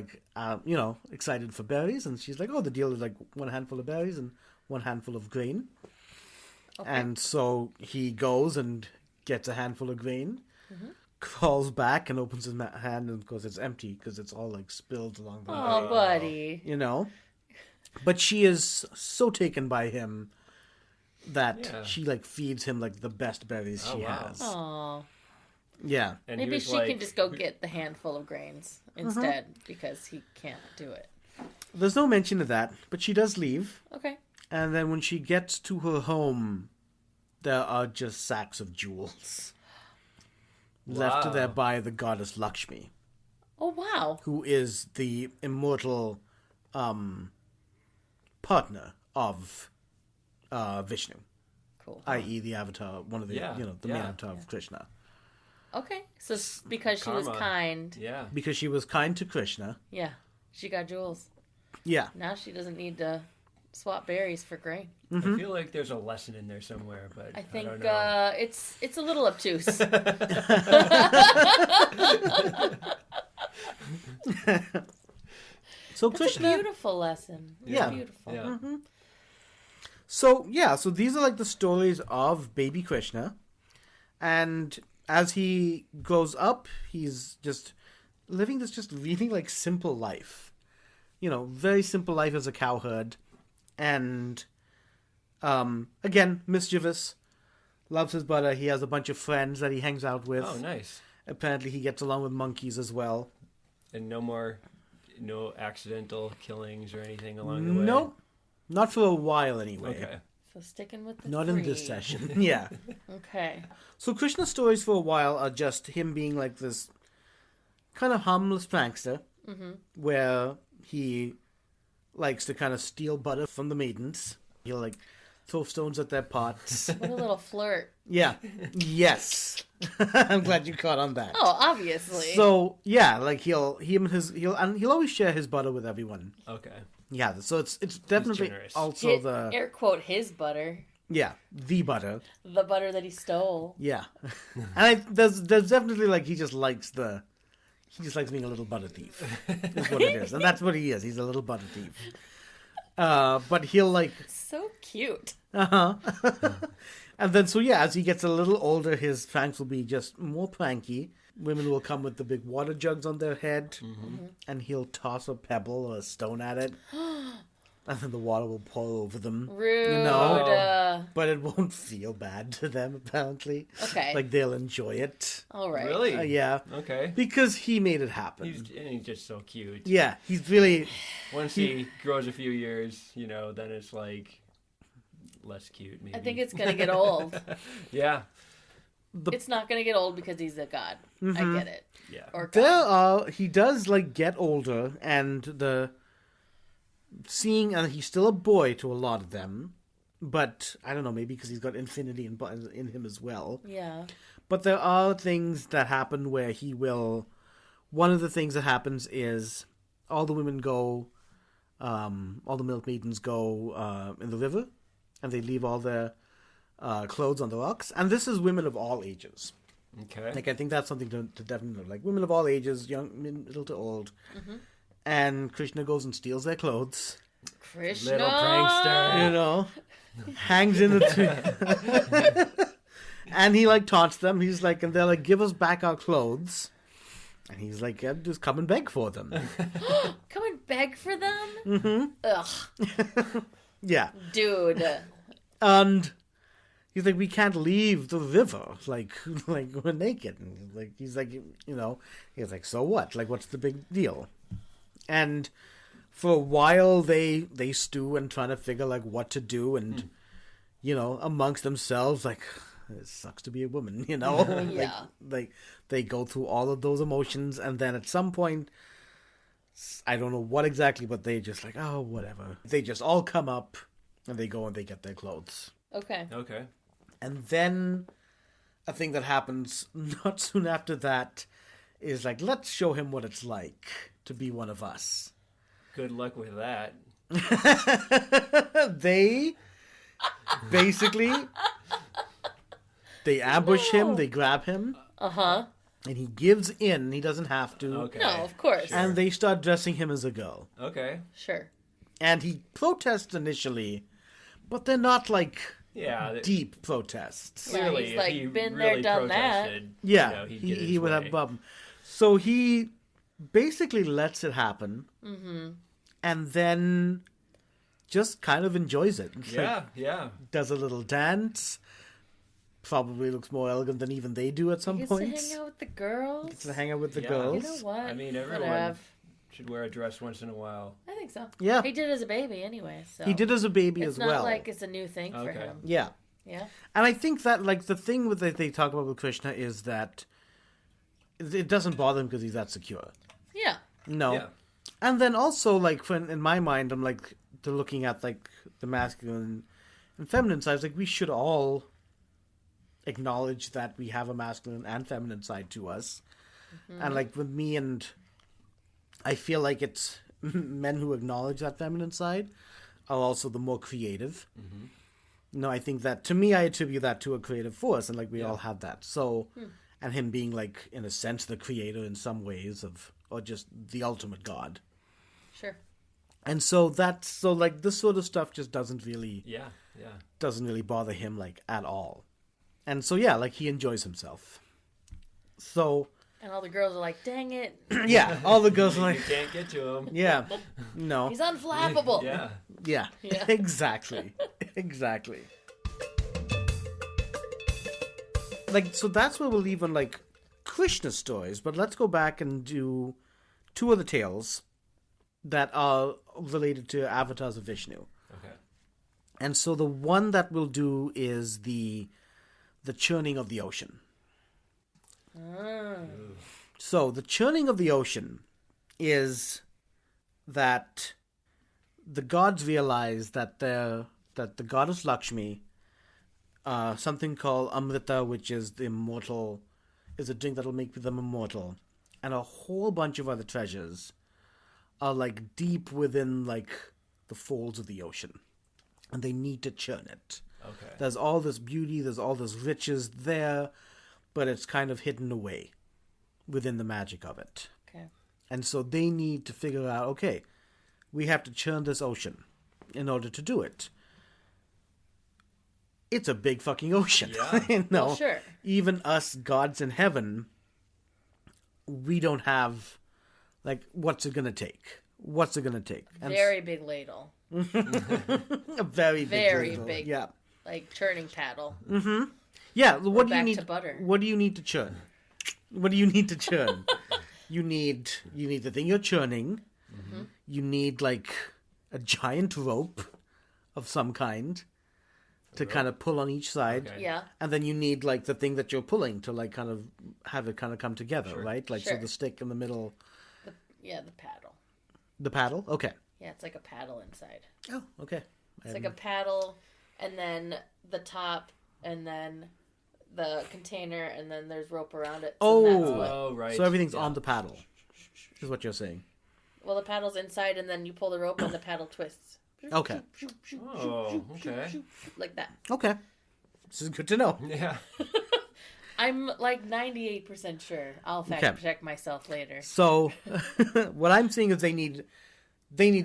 excited for berries, and she's like, "Oh, the deal is like one handful of berries and one handful of grain." Okay. And so he goes and gets a handful of grain, crawls back and opens his hand, and of course it's empty because it's all like spilled along the way. Oh, buddy. But she is so taken by him that she like feeds him like the best berries she has. Oh. Yeah. And maybe she can just go get the handful of grains instead because he can't do it. There's no mention of that, but she does leave. Okay. And then when she gets to her home, there are just sacks of jewels left there by the goddess Lakshmi. Oh, wow. Who is the immortal partner of Vishnu. Cool. I.e. the avatar, one of the, the main avatar of Krishna. Okay. So because she was kind. Yeah. Because she was kind to Krishna. Yeah. She got jewels. Yeah. Now she doesn't need to swap berries for grain. Mm-hmm. I feel like there's a lesson in there somewhere, but I think don't know. it's a little obtuse. So That's Krishna, a beautiful lesson. Yeah. Beautiful. Yeah. Mm-hmm. So these are like the stories of baby Krishna, and as he grows up, he's just living this just really like simple life, very simple life as a cowherd, and again mischievous, loves his butter. He has a bunch of friends that he hangs out with. Oh, nice. Apparently, he gets along with monkeys as well. And no accidental killings or anything along the way? Nope. Not for a while, anyway. Okay. So sticking with the Not 3. in this session. Yeah. Okay. So Krishna's stories for a while are just him being like this kind of harmless prankster, where he likes to kind of steal butter from the maidens. He'll like throw stones at their pots. What a little flirt. Yeah. Yes. I'm glad you caught on that. Oh, obviously. So yeah, like he'll always share his butter with everyone. Okay. Yeah, so it's definitely also air quote his butter. Yeah, the butter. The butter that he stole. Yeah, and there's definitely like he just likes being a little butter thief. Is what it is, and that's what he is. He's a little butter thief. But he'll like so cute. And then as he gets a little older, his pranks will be just more pranky. Women will come with the big water jugs on their head, and he'll toss a pebble or a stone at it, and then the water will pour over them. Rude. But it won't feel bad to them, apparently. Okay. Like, they'll enjoy it. All right. Really? Yeah. Okay. Because he made it happen. He's just so cute. Yeah, he's really... Once he grows a few years, then it's like less cute, maybe. I think it's going to get old. Yeah. It's not going to get old because he's a god. I get it. Yeah. Or god. He does, like, get older, and he's still a boy to a lot of them, but I don't know, maybe because he's got infinity in him as well. Yeah. But there are things that happen where one of the things that happens is all the women go, all the milk maidens go in the river, and they leave all their clothes on the rocks. And this is women of all ages. Okay. Like, I think that's something to definitely know. Like, women of all ages, young, middle to old. And Krishna goes and steals their clothes. Krishna! Little prankster. Hangs in the tree. And he, like, taunts them. He's like, and they're like, give us back our clothes. And he's like, yeah, just come and beg for them. Come and beg for them? Ugh. Yeah. Dude. And he's like, we can't leave the river. Like we're naked. And he's like, so what? Like, what's the big deal? And for a while, they stew and try to figure, like, what to do. And, amongst themselves, like, it sucks to be a woman, Yeah. Like, they go through all of those emotions. And then at some point, I don't know what exactly, but they just like, oh, whatever. They just all come up and they go and they get their clothes. Okay. And then a thing that happens not soon after that is like, let's show him what it's like to be one of us. Good luck with that. They basically, they ambush him, they grab him. And he gives in. He doesn't have to. Okay. No, of course. Sure. And they start dressing him as a girl. Okay. Sure. And he protests initially, but they're not like deep protests. Clearly, he's like, if he been there, really done that. protested, Yeah, he'd get his he would way. have a problem. So he basically lets it happen, and then just kind of enjoys it. It's like, Yeah. does a little dance. Probably looks more elegant than even they do at some Gets points. to hang out with the girls. Gets to hang out with the Yeah. girls. You know what? I mean, everyone Whatever. should wear a dress once in a while. I think so. Yeah. He did as a baby anyway, so. He did as a baby it's as not well. like it's a new thing for Okay. him. Yeah. Yeah. And I think that, like, the thing with that they talk about with Krishna is that it doesn't bother him because he's that secure. Yeah. No. Yeah. And then also, like, in my mind, I'm like, they're looking at, like, the masculine and feminine sides. Like, we should all acknowledge that we have a masculine and feminine side to us. And, like, with me and I feel like it's men who acknowledge that feminine side are also the more creative. No, I think that, to me, I attribute that to a creative force, and, like, we all have that. So, and him being, like, in a sense, the creator in some ways of, or just the ultimate god. Sure. And so like, this sort of stuff just doesn't really bother him, like, at all. And so, yeah, like, he enjoys himself. So, And all the girls are like, dang it. yeah, all the girls are You like, can't get to him. yeah, no. He's unflappable. Yeah. Yeah, Yeah. exactly. Exactly. Like, so that's where we'll leave on, like, Krishna stories, but let's go back and do two other tales that are related to avatars of Vishnu. Okay. And so the one that we'll do is the churning of the ocean. So the churning of the ocean is that the gods realize that the goddess Lakshmi, something called Amrita, which is the immortal, is a drink that'll make them immortal, and a whole bunch of other treasures are, like, deep within, like, the folds of the ocean, and they need to churn it. Okay. There's all this beauty, there's all this riches there, but it's kind of hidden away within the magic of it. Okay. And so they need to figure out, okay, we have to churn this ocean in order to do it. It's a big fucking ocean. Yeah. You know? Well, sure. Even us gods in heaven, we don't have, like, what's it going to take? What's it going to take? And Very big ladle. a very Very ladle. big. Yeah. Like churning paddle. Yeah, what do you back need to butter. What do you need to churn? What do you need to churn? you need the thing you're churning. You need, like, a giant rope of some kind to kind of pull on each side. Okay. Yeah. And then you need, like, the thing that you're pulling to, like, kind of have it kind of come together, right? Like, so Sure. the stick in the middle, Yeah, the paddle. the paddle. Okay. Yeah, it's like a paddle inside. Oh, okay. It's like a paddle, and then the top, and then the container, and then there's rope around it. So that's what, Oh, right. So everything's Yeah. on the paddle, is what you're saying. well, the paddle's inside, and then you pull the rope, and the paddle twists. Okay. Oh, okay. Like that. Okay. This is good to know. Yeah. I'm like 98% sure. I'll fact check myself later. So, what I'm seeing is they need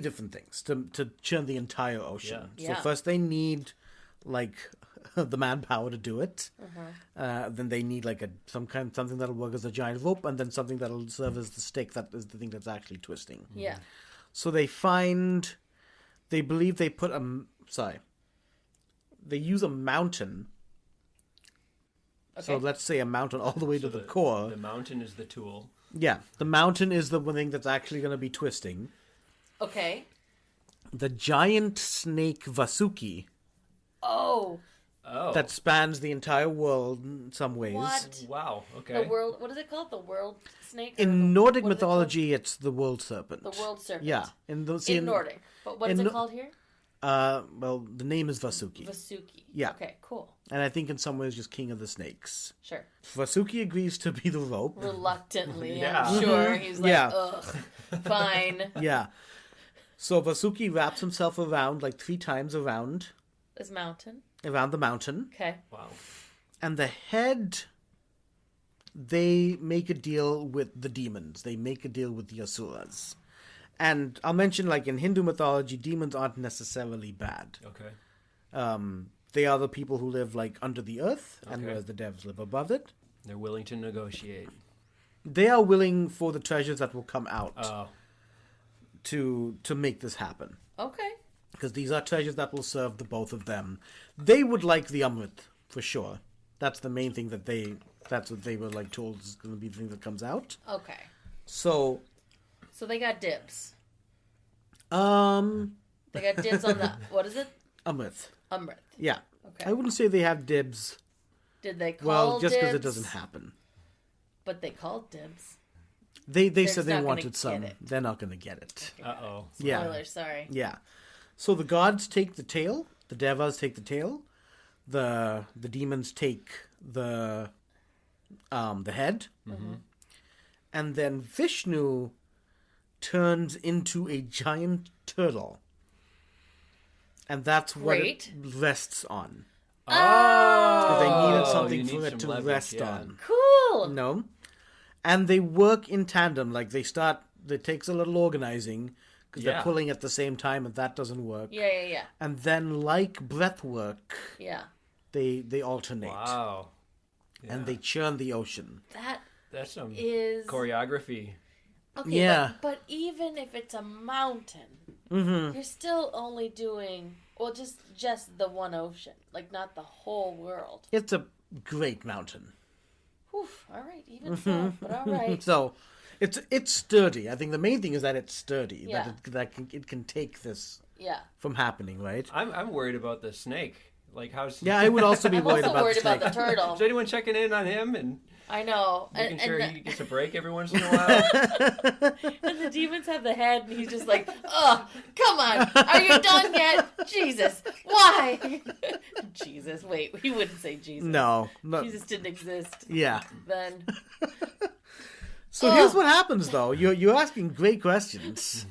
different things to churn the entire ocean. Yeah. So first they need, like, the manpower to do it. Then they need, like, something that'll work as a giant rope, and then something that'll serve as the stick that is the thing that's actually twisting. Yeah. So they believe they put they use a mountain. Okay. So let's say a mountain all the way to the core. The mountain is the tool. Yeah, the mountain is the one thing that's actually going to be twisting. Okay. The giant snake Vasuki Oh. Oh. that spans the entire world in some ways. What? Wow. Okay. The world. What is it called? The world snake. Or In the- Nordic what is it called? mythology, it's the world serpent. The world serpent. Yeah, in Nordic. But what is in it No- called here? Well, the name is Vasuki, Vasuki. Yeah. Okay. Cool. and I think in some ways just king of the snakes. Sure. Vasuki agrees to be the rope. Reluctantly, Yeah. I'm sure. He's like, Yeah. ugh, fine. Yeah. So Vasuki wraps himself around, like, 3 times around This mountain. the mountain, Okay. Wow. and the head they make a deal with the demons. They make a deal with the asuras. And I'll mention, like, in Hindu mythology, demons aren't necessarily bad. Okay. They are the people who live, like, under the earth, and Okay. whereas the devs live above it. They're willing to negotiate. They are willing for the treasures that will come out Oh. to make this happen. Okay. Because these are treasures that will serve the both of them. They would like the Amrit, for sure. That's the main thing that's what they were, like, told is going to be the thing that comes out. Okay. So they got dibs. They They got dibs on the, what is it? Amrit. Amrit. Yeah. Okay. I wouldn't say they have dibs. Did they call Well, just because it dibs? doesn't happen. But they called dibs. They They're said just they not gonna wanted get some. it. They're not going to get it. Uh-oh. Yeah. Spoilers, sorry. Yeah. So the gods take the tail. The devas take the tail. The demons take the head. Mm-hmm. And then Vishnu turns into a giant turtle. And that's what it Great. rests on. Oh. Because they needed You something need for it some to leverage, rest yeah. on. Cool. No. And they work in tandem. Like, it takes a little organizing because Yeah. they're pulling at the same time, and that doesn't work. Yeah. And then, like breath work, Yeah. they alternate. Wow. And they churn the ocean. That's some Is choreography. okay. Yeah. But even if it's a mountain, Mm-hmm. you're still only doing just the one ocean, like not the whole world. It's a great mountain. Whew, all right, even so, but all right. So, it's sturdy. I think the main thing is that it's sturdy. Yeah. It can take this Yeah. from happening, right? I'm worried about the snake. Like, how's... Yeah, I would also be I'm worried also about worried the about snake. the turtle. Is anyone checking in on him and I know. making sure and, he gets a break every once in a while? and the demons have the head, and he's just like, oh, come on. Are you done yet? Jesus. Why? Jesus. Wait, he wouldn't say Jesus. No. Jesus didn't exist Yeah. then. So here's what happens, though. You're asking great questions.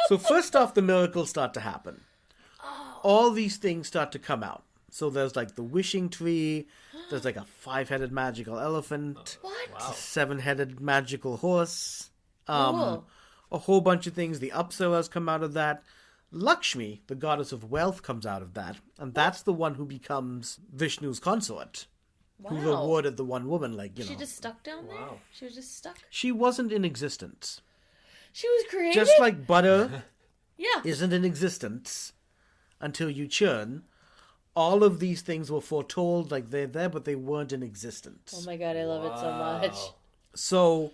So first off, the miracles start to happen. All these things start to come out. So there's, like, the wishing tree. There's, like, a 5-headed magical elephant. What? Wow. 7-headed magical horse. Cool. A whole bunch of things. The Apsaras come out of that. Lakshmi, the goddess of wealth, comes out of that. And that's the one who becomes Vishnu's consort. Who Wow. rewarded the one woman, like, you know. She just stuck down there? Wow. She was just stuck? She wasn't in existence. She was created? Just like butter Yeah. isn't in existence until you churn. All of these things were foretold, like they're there, but they weren't in existence. Oh my god, I love it so much. Wow. So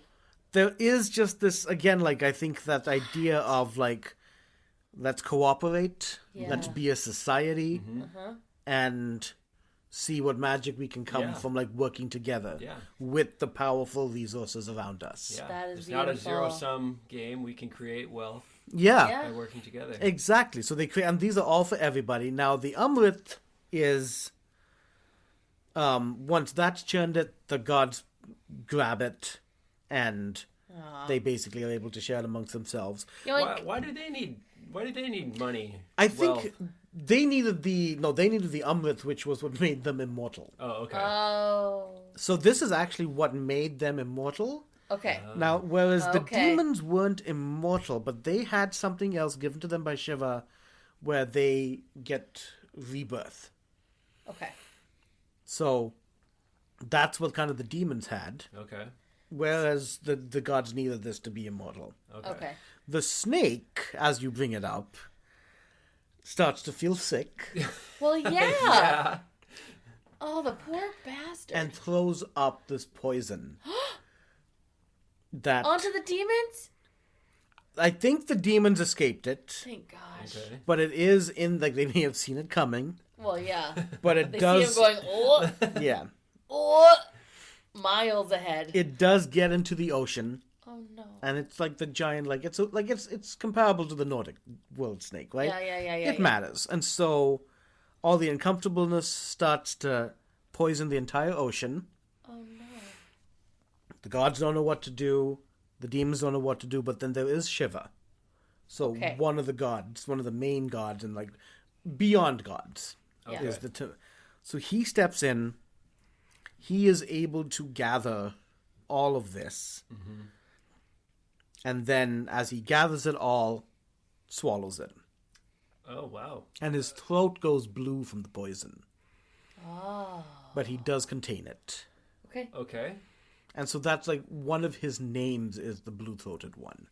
there is just this, again, like, I think that idea of, like, let's cooperate, let's Yeah. be a society, and see what magic we can come Yeah. from, like, working together Yeah. with the powerful resources around us. Yeah. That is it's not a beautiful. zero-sum game. We can create wealth Yeah. Yeah. by working together. Exactly. So they create, and these are all for everybody. Now the Amrit is, once that's churned, the gods grab it, and they basically are able to share it amongst themselves. You know, like, Why do they need money? I think Wealth? they needed the Amrit, which was what made them immortal. Oh, okay. oh. So this is actually what made them immortal. Okay. Now, whereas the Okay. demons weren't immortal, but they had something else given to them by Shiva, where they get rebirth. Okay. So that's what kind of the demons had, Okay. whereas the gods needed this to be immortal. Okay. The snake, as you bring it up, starts to feel sick Well, yeah. Yeah. Oh, the poor bastard. and throws up this poison. That Onto the demons? I think the demons escaped it, Thank gosh. Okay. but it is in, like, they may have seen it coming, Well, yeah. but it They does. see him going, oh, Yeah, oh, miles ahead. it does get into the ocean, Oh, no. and it's like the giant, like it's comparable to the Nordic world snake, right? Yeah. It matters. And so all the uncomfortableness starts to poison the entire ocean. Oh, no. The gods don't know what to do. The demons don't know what to do. But then there is Shiva. So Okay. one of the gods, one of the main gods, and, like, beyond gods Yeah. is so he steps in. He is able to gather all of this. Mm-hmm. And then, as he gathers it all, swallows it. Oh, wow. And his throat goes blue from the poison. Oh. But he does contain it. Okay. And so that's like one of his names is the blue-throated one.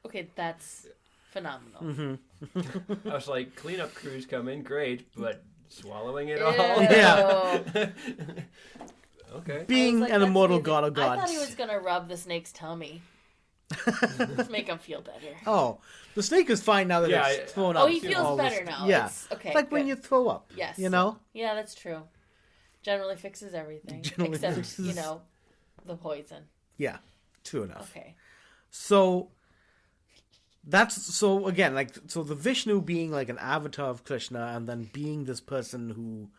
Okay, that's phenomenal. Mm-hmm. I was like, cleanup crews come in, great, but swallowing it Ew. all? Yeah. Okay. Being like, an that's immortal amazing. god of gods. I thought he was going to rub the snake's tummy. Just make him feel better. Oh, the snake is fine now that it's thrown up. Oh, he feels better now. Yeah. It's, okay, like when you throw up. Yes. You know? Yeah, that's true. Generally fixes everything. Except, the poison. Yeah, true enough. Okay. So, again, the Vishnu being like an avatar of Krishna and then being this person who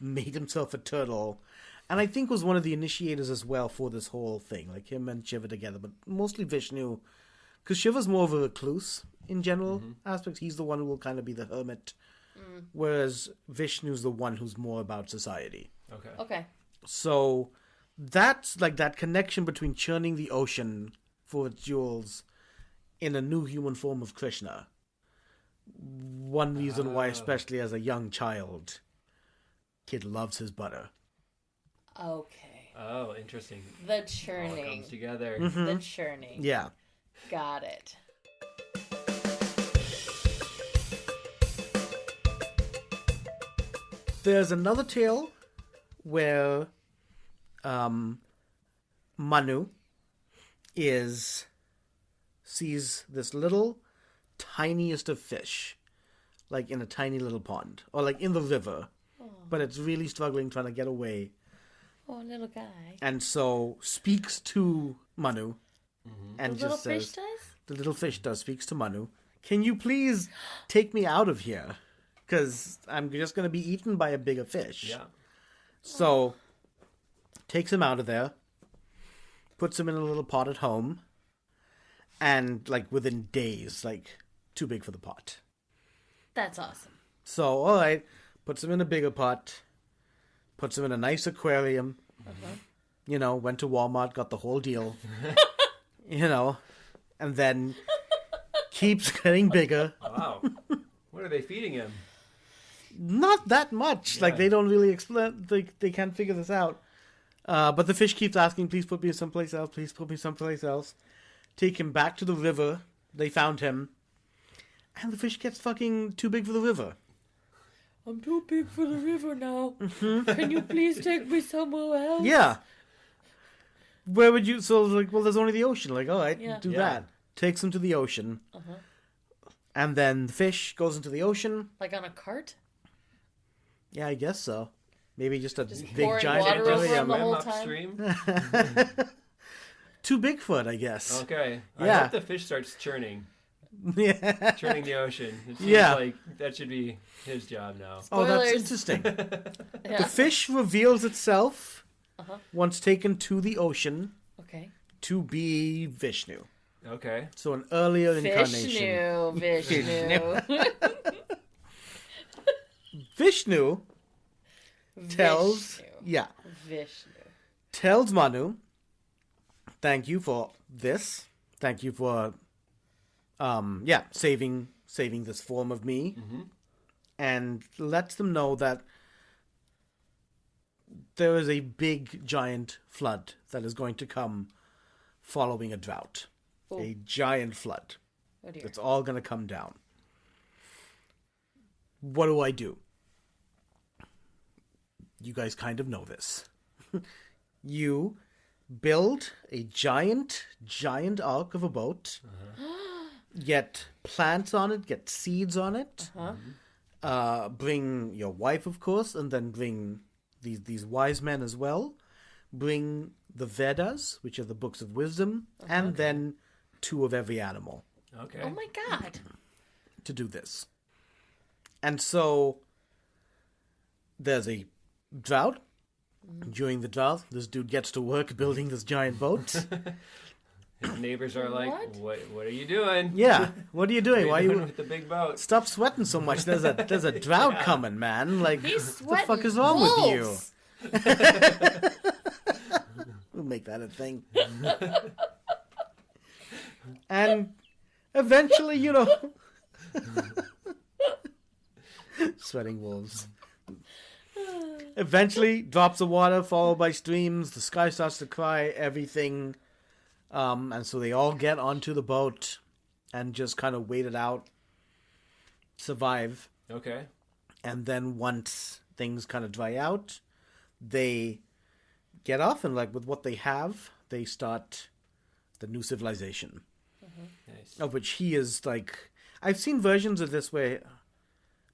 made himself a turtle, and I think was one of the initiators as well for this whole thing, like him and Shiva together, but mostly Vishnu, because Shiva's more of a recluse in general aspects. He's the one who will kind of be the hermit, whereas Vishnu's the one who's more about society. Okay. So that's like that connection between churning the ocean for its jewels in a new human form of Krishna. One reason why, especially as a young child, kid loves his butter. Okay. Oh, interesting. The All churning. comes together. The churning. Yeah. Got it. There's another tale where Manu sees this little tiniest of fish, like in a tiny little pond, or like in the river, but it's really struggling, trying to get away. Oh, little guy. And so speaks to Manu, and The little just says, fish does? the little fish does, speaks to Manu, can you please take me out of here? Because I'm just going to be eaten by a bigger fish. Yeah. So, takes him out of there, puts him in a little pot at home, and, like, within days, like, too big for the pot. That's awesome. So, all right, puts him in a bigger pot, puts him in a nice aquarium, went to Walmart, got the whole deal, and then keeps getting bigger. Wow. What are they feeding him? Not that much. Yeah. Like, they don't really explain. They can't figure this out. But the fish keeps asking, please put me someplace else. Please put me someplace else. Take him back to the river. They found him. And the fish gets fucking too big for the river. I'm too big for the river now. Can you please take me somewhere else? Yeah. Where would you... So, like, well, there's only the ocean. Like, all right, Yeah. do Yeah. that. Takes him to the ocean. And then the fish goes into the ocean. Like on a cart? Yeah, I guess so. Maybe just a Just big pouring giant water over him aquarium. the whole Swim time? upstream? Too big for it, I guess. Okay. Yeah. I hope the fish starts churning Yeah. the ocean. It seems Yeah. like that should be his job now. Oh, that's Spoilers. interesting. Yeah. The fish reveals itself once taken to the ocean Okay. to be Vishnu. Okay. So an earlier incarnation. Vishnu. Vishnu tells tells Manu, thank you for this. Thank you for saving this form of me. And lets them know that there is a big giant flood that is going to come following a drought. Ooh. A giant flood. Oh dear. It's all going to come down. What do I do? You guys kind of know this. You build a giant ark of a boat, get plants on it, get seeds on it, bring your wife, of course, and then bring these wise men as well. Bring the Vedas, which are the books of wisdom, and then 2 of every animal. Okay. Oh my god. To do this. And so there's a drought. During the drought, this dude gets to work building this giant boat. His neighbors are like, What? what are you doing? Yeah, what are you doing? What Why are you are doing you with the big boat? stop sweating so much? There's a drought coming, man. Like, He's what the fuck sweating is wrong with you? wolves. make that a thing. And eventually, sweating wolves. Eventually, drops of water followed by streams. The sky starts to cry. Everything. And so they all get onto the boat and just kind of wait it out. Survive. Okay. And then once things kind of dry out, they get off and with what they have, they start the new civilization. Nice. Of which he is I've seen versions of this where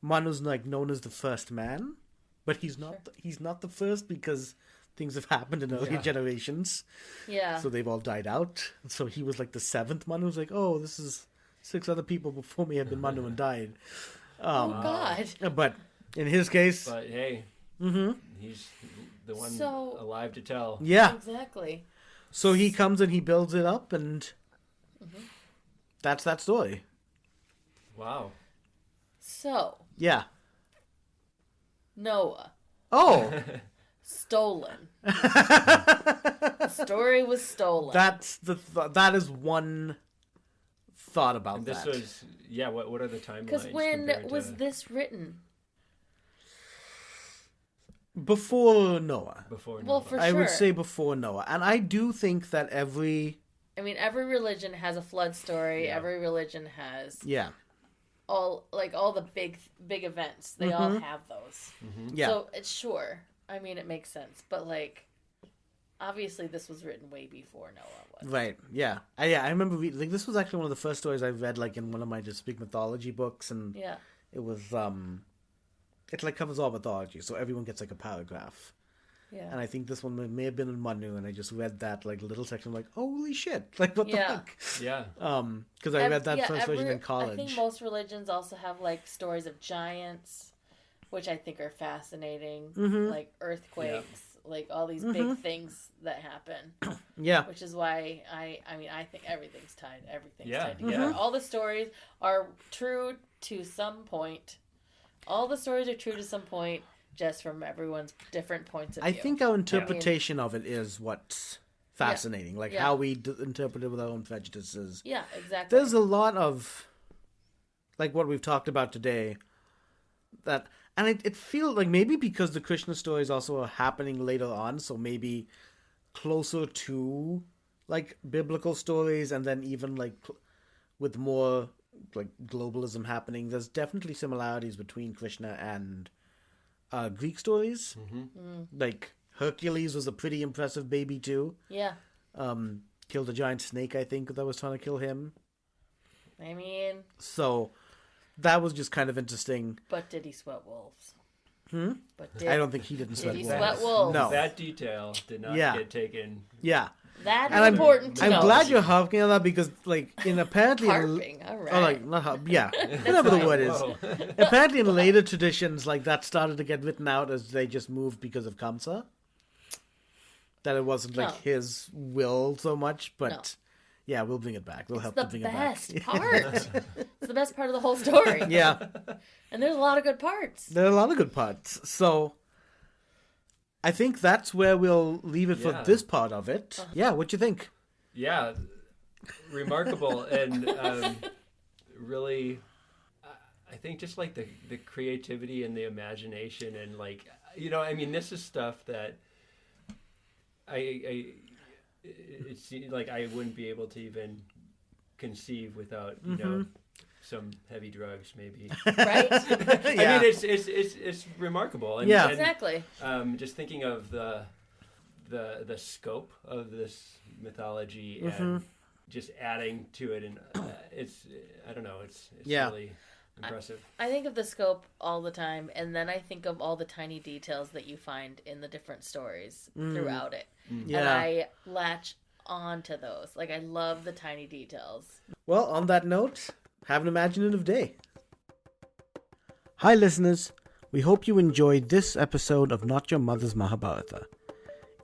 Manu's known as the first man, but he's not. Sure. He's not the first because things have happened in earlier generations. Yeah. So they've all died out. So he was the seventh Manu. Who's oh, this is 6 other people before me have been Manu and died. Oh God. But in his case, But hey, he's the one alive to tell. yeah. Exactly. So he comes and he builds it up, and that's that story. Wow. So Yeah. Noah. Oh, Stolen. The story was stolen. that's that is one thought about And this that. was what are the timelines? Because when compared was to this written? Before Noah. before? Well, Noah? for I would sure. say before Noah. And I do think that every every religion has a flood story. Yeah. Every religion has yeah. all the big events. They all have those. Yeah. So it's sure. It makes sense. But obviously this was written way before Noah was. Right. Yeah. I remember this was actually one of the first stories I read in one of my just big mythology books, and Yeah. it was it covers all mythology, so everyone gets a paragraph. Yeah. And I think this one may have been in Manu, and I just read that little section holy shit. What the Yeah. fuck? Yeah. Because I read that first version in I college. think most religions also have stories of giants, which I think are fascinating. Like earthquakes, all these big things that happen. Yeah. Which is why I think everything's tied. Everything's Yeah, tied together. yeah. All the stories are true to some point. All the stories are true to some point, just from everyone's different points of view. I think our interpretation of it is what's fascinating, how we interpret it with our own prejudices. Yeah, exactly. There's a lot of, what we've talked about today, that, and it feels maybe because the Krishna stories also are happening later on, so maybe closer to, biblical stories, and then even, with more, globalism happening, there's definitely similarities between Krishna and Greek stories. Hercules was a pretty impressive baby too. Yeah. Killed a giant snake, I think, that was trying to kill him. So that was just kind of interesting. But did he sweat wolves? But I don't think he didn't sweat he wolves. sweat wolves? No. That detail did not get taken. Yeah. That is And important to know. I'm glad you're harping on that because, in apparently... Harping, all right. not harp, yeah. Whatever the word is. Whoa. Apparently in later traditions, that started to get written out as they just moved because of Kamsa. That it wasn't, No. his will so much, but... No. Yeah, we'll bring it back. We'll help the to bring it back. best part. It's the best part of the whole story. Yeah. And there's a lot of good parts. There are a lot of good parts. So I think that's where we'll leave it for this part of it. Yeah, what you think? Yeah, remarkable and really, I think just the creativity and the imagination and this is stuff that it seems like I wouldn't be able to even conceive without some heavy drugs maybe. Right? Yeah. I mean it's remarkable. And, Yeah. and, Exactly. just thinking of the scope of this mythology and just adding to it, and it's really impressive. I think of the scope all the time, and then I think of all the tiny details that you find in the different stories throughout it. Yeah. And I latch on to those. I love the tiny details. Well, on that note, have an imaginative day. Hi, listeners. We hope you enjoyed this episode of Not Your Mother's Mahabharata.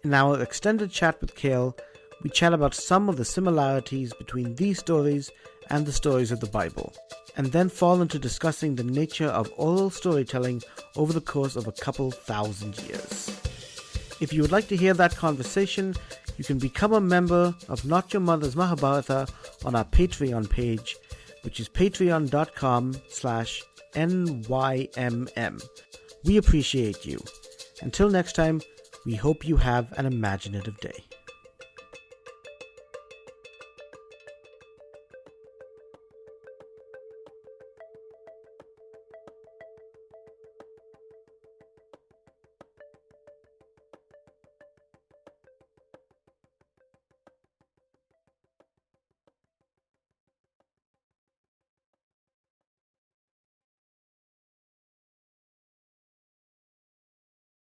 In our extended chat with Kale, we chat about some of the similarities between these stories and the stories of the Bible, and then fall into discussing the nature of oral storytelling over the course of a couple thousand years. If you would like to hear that conversation, You can become a member of Not Your Mother's Mahabharata on our Patreon page, which is patreon.com/NYMM. We appreciate you. Until next time, we hope you have an imaginative day.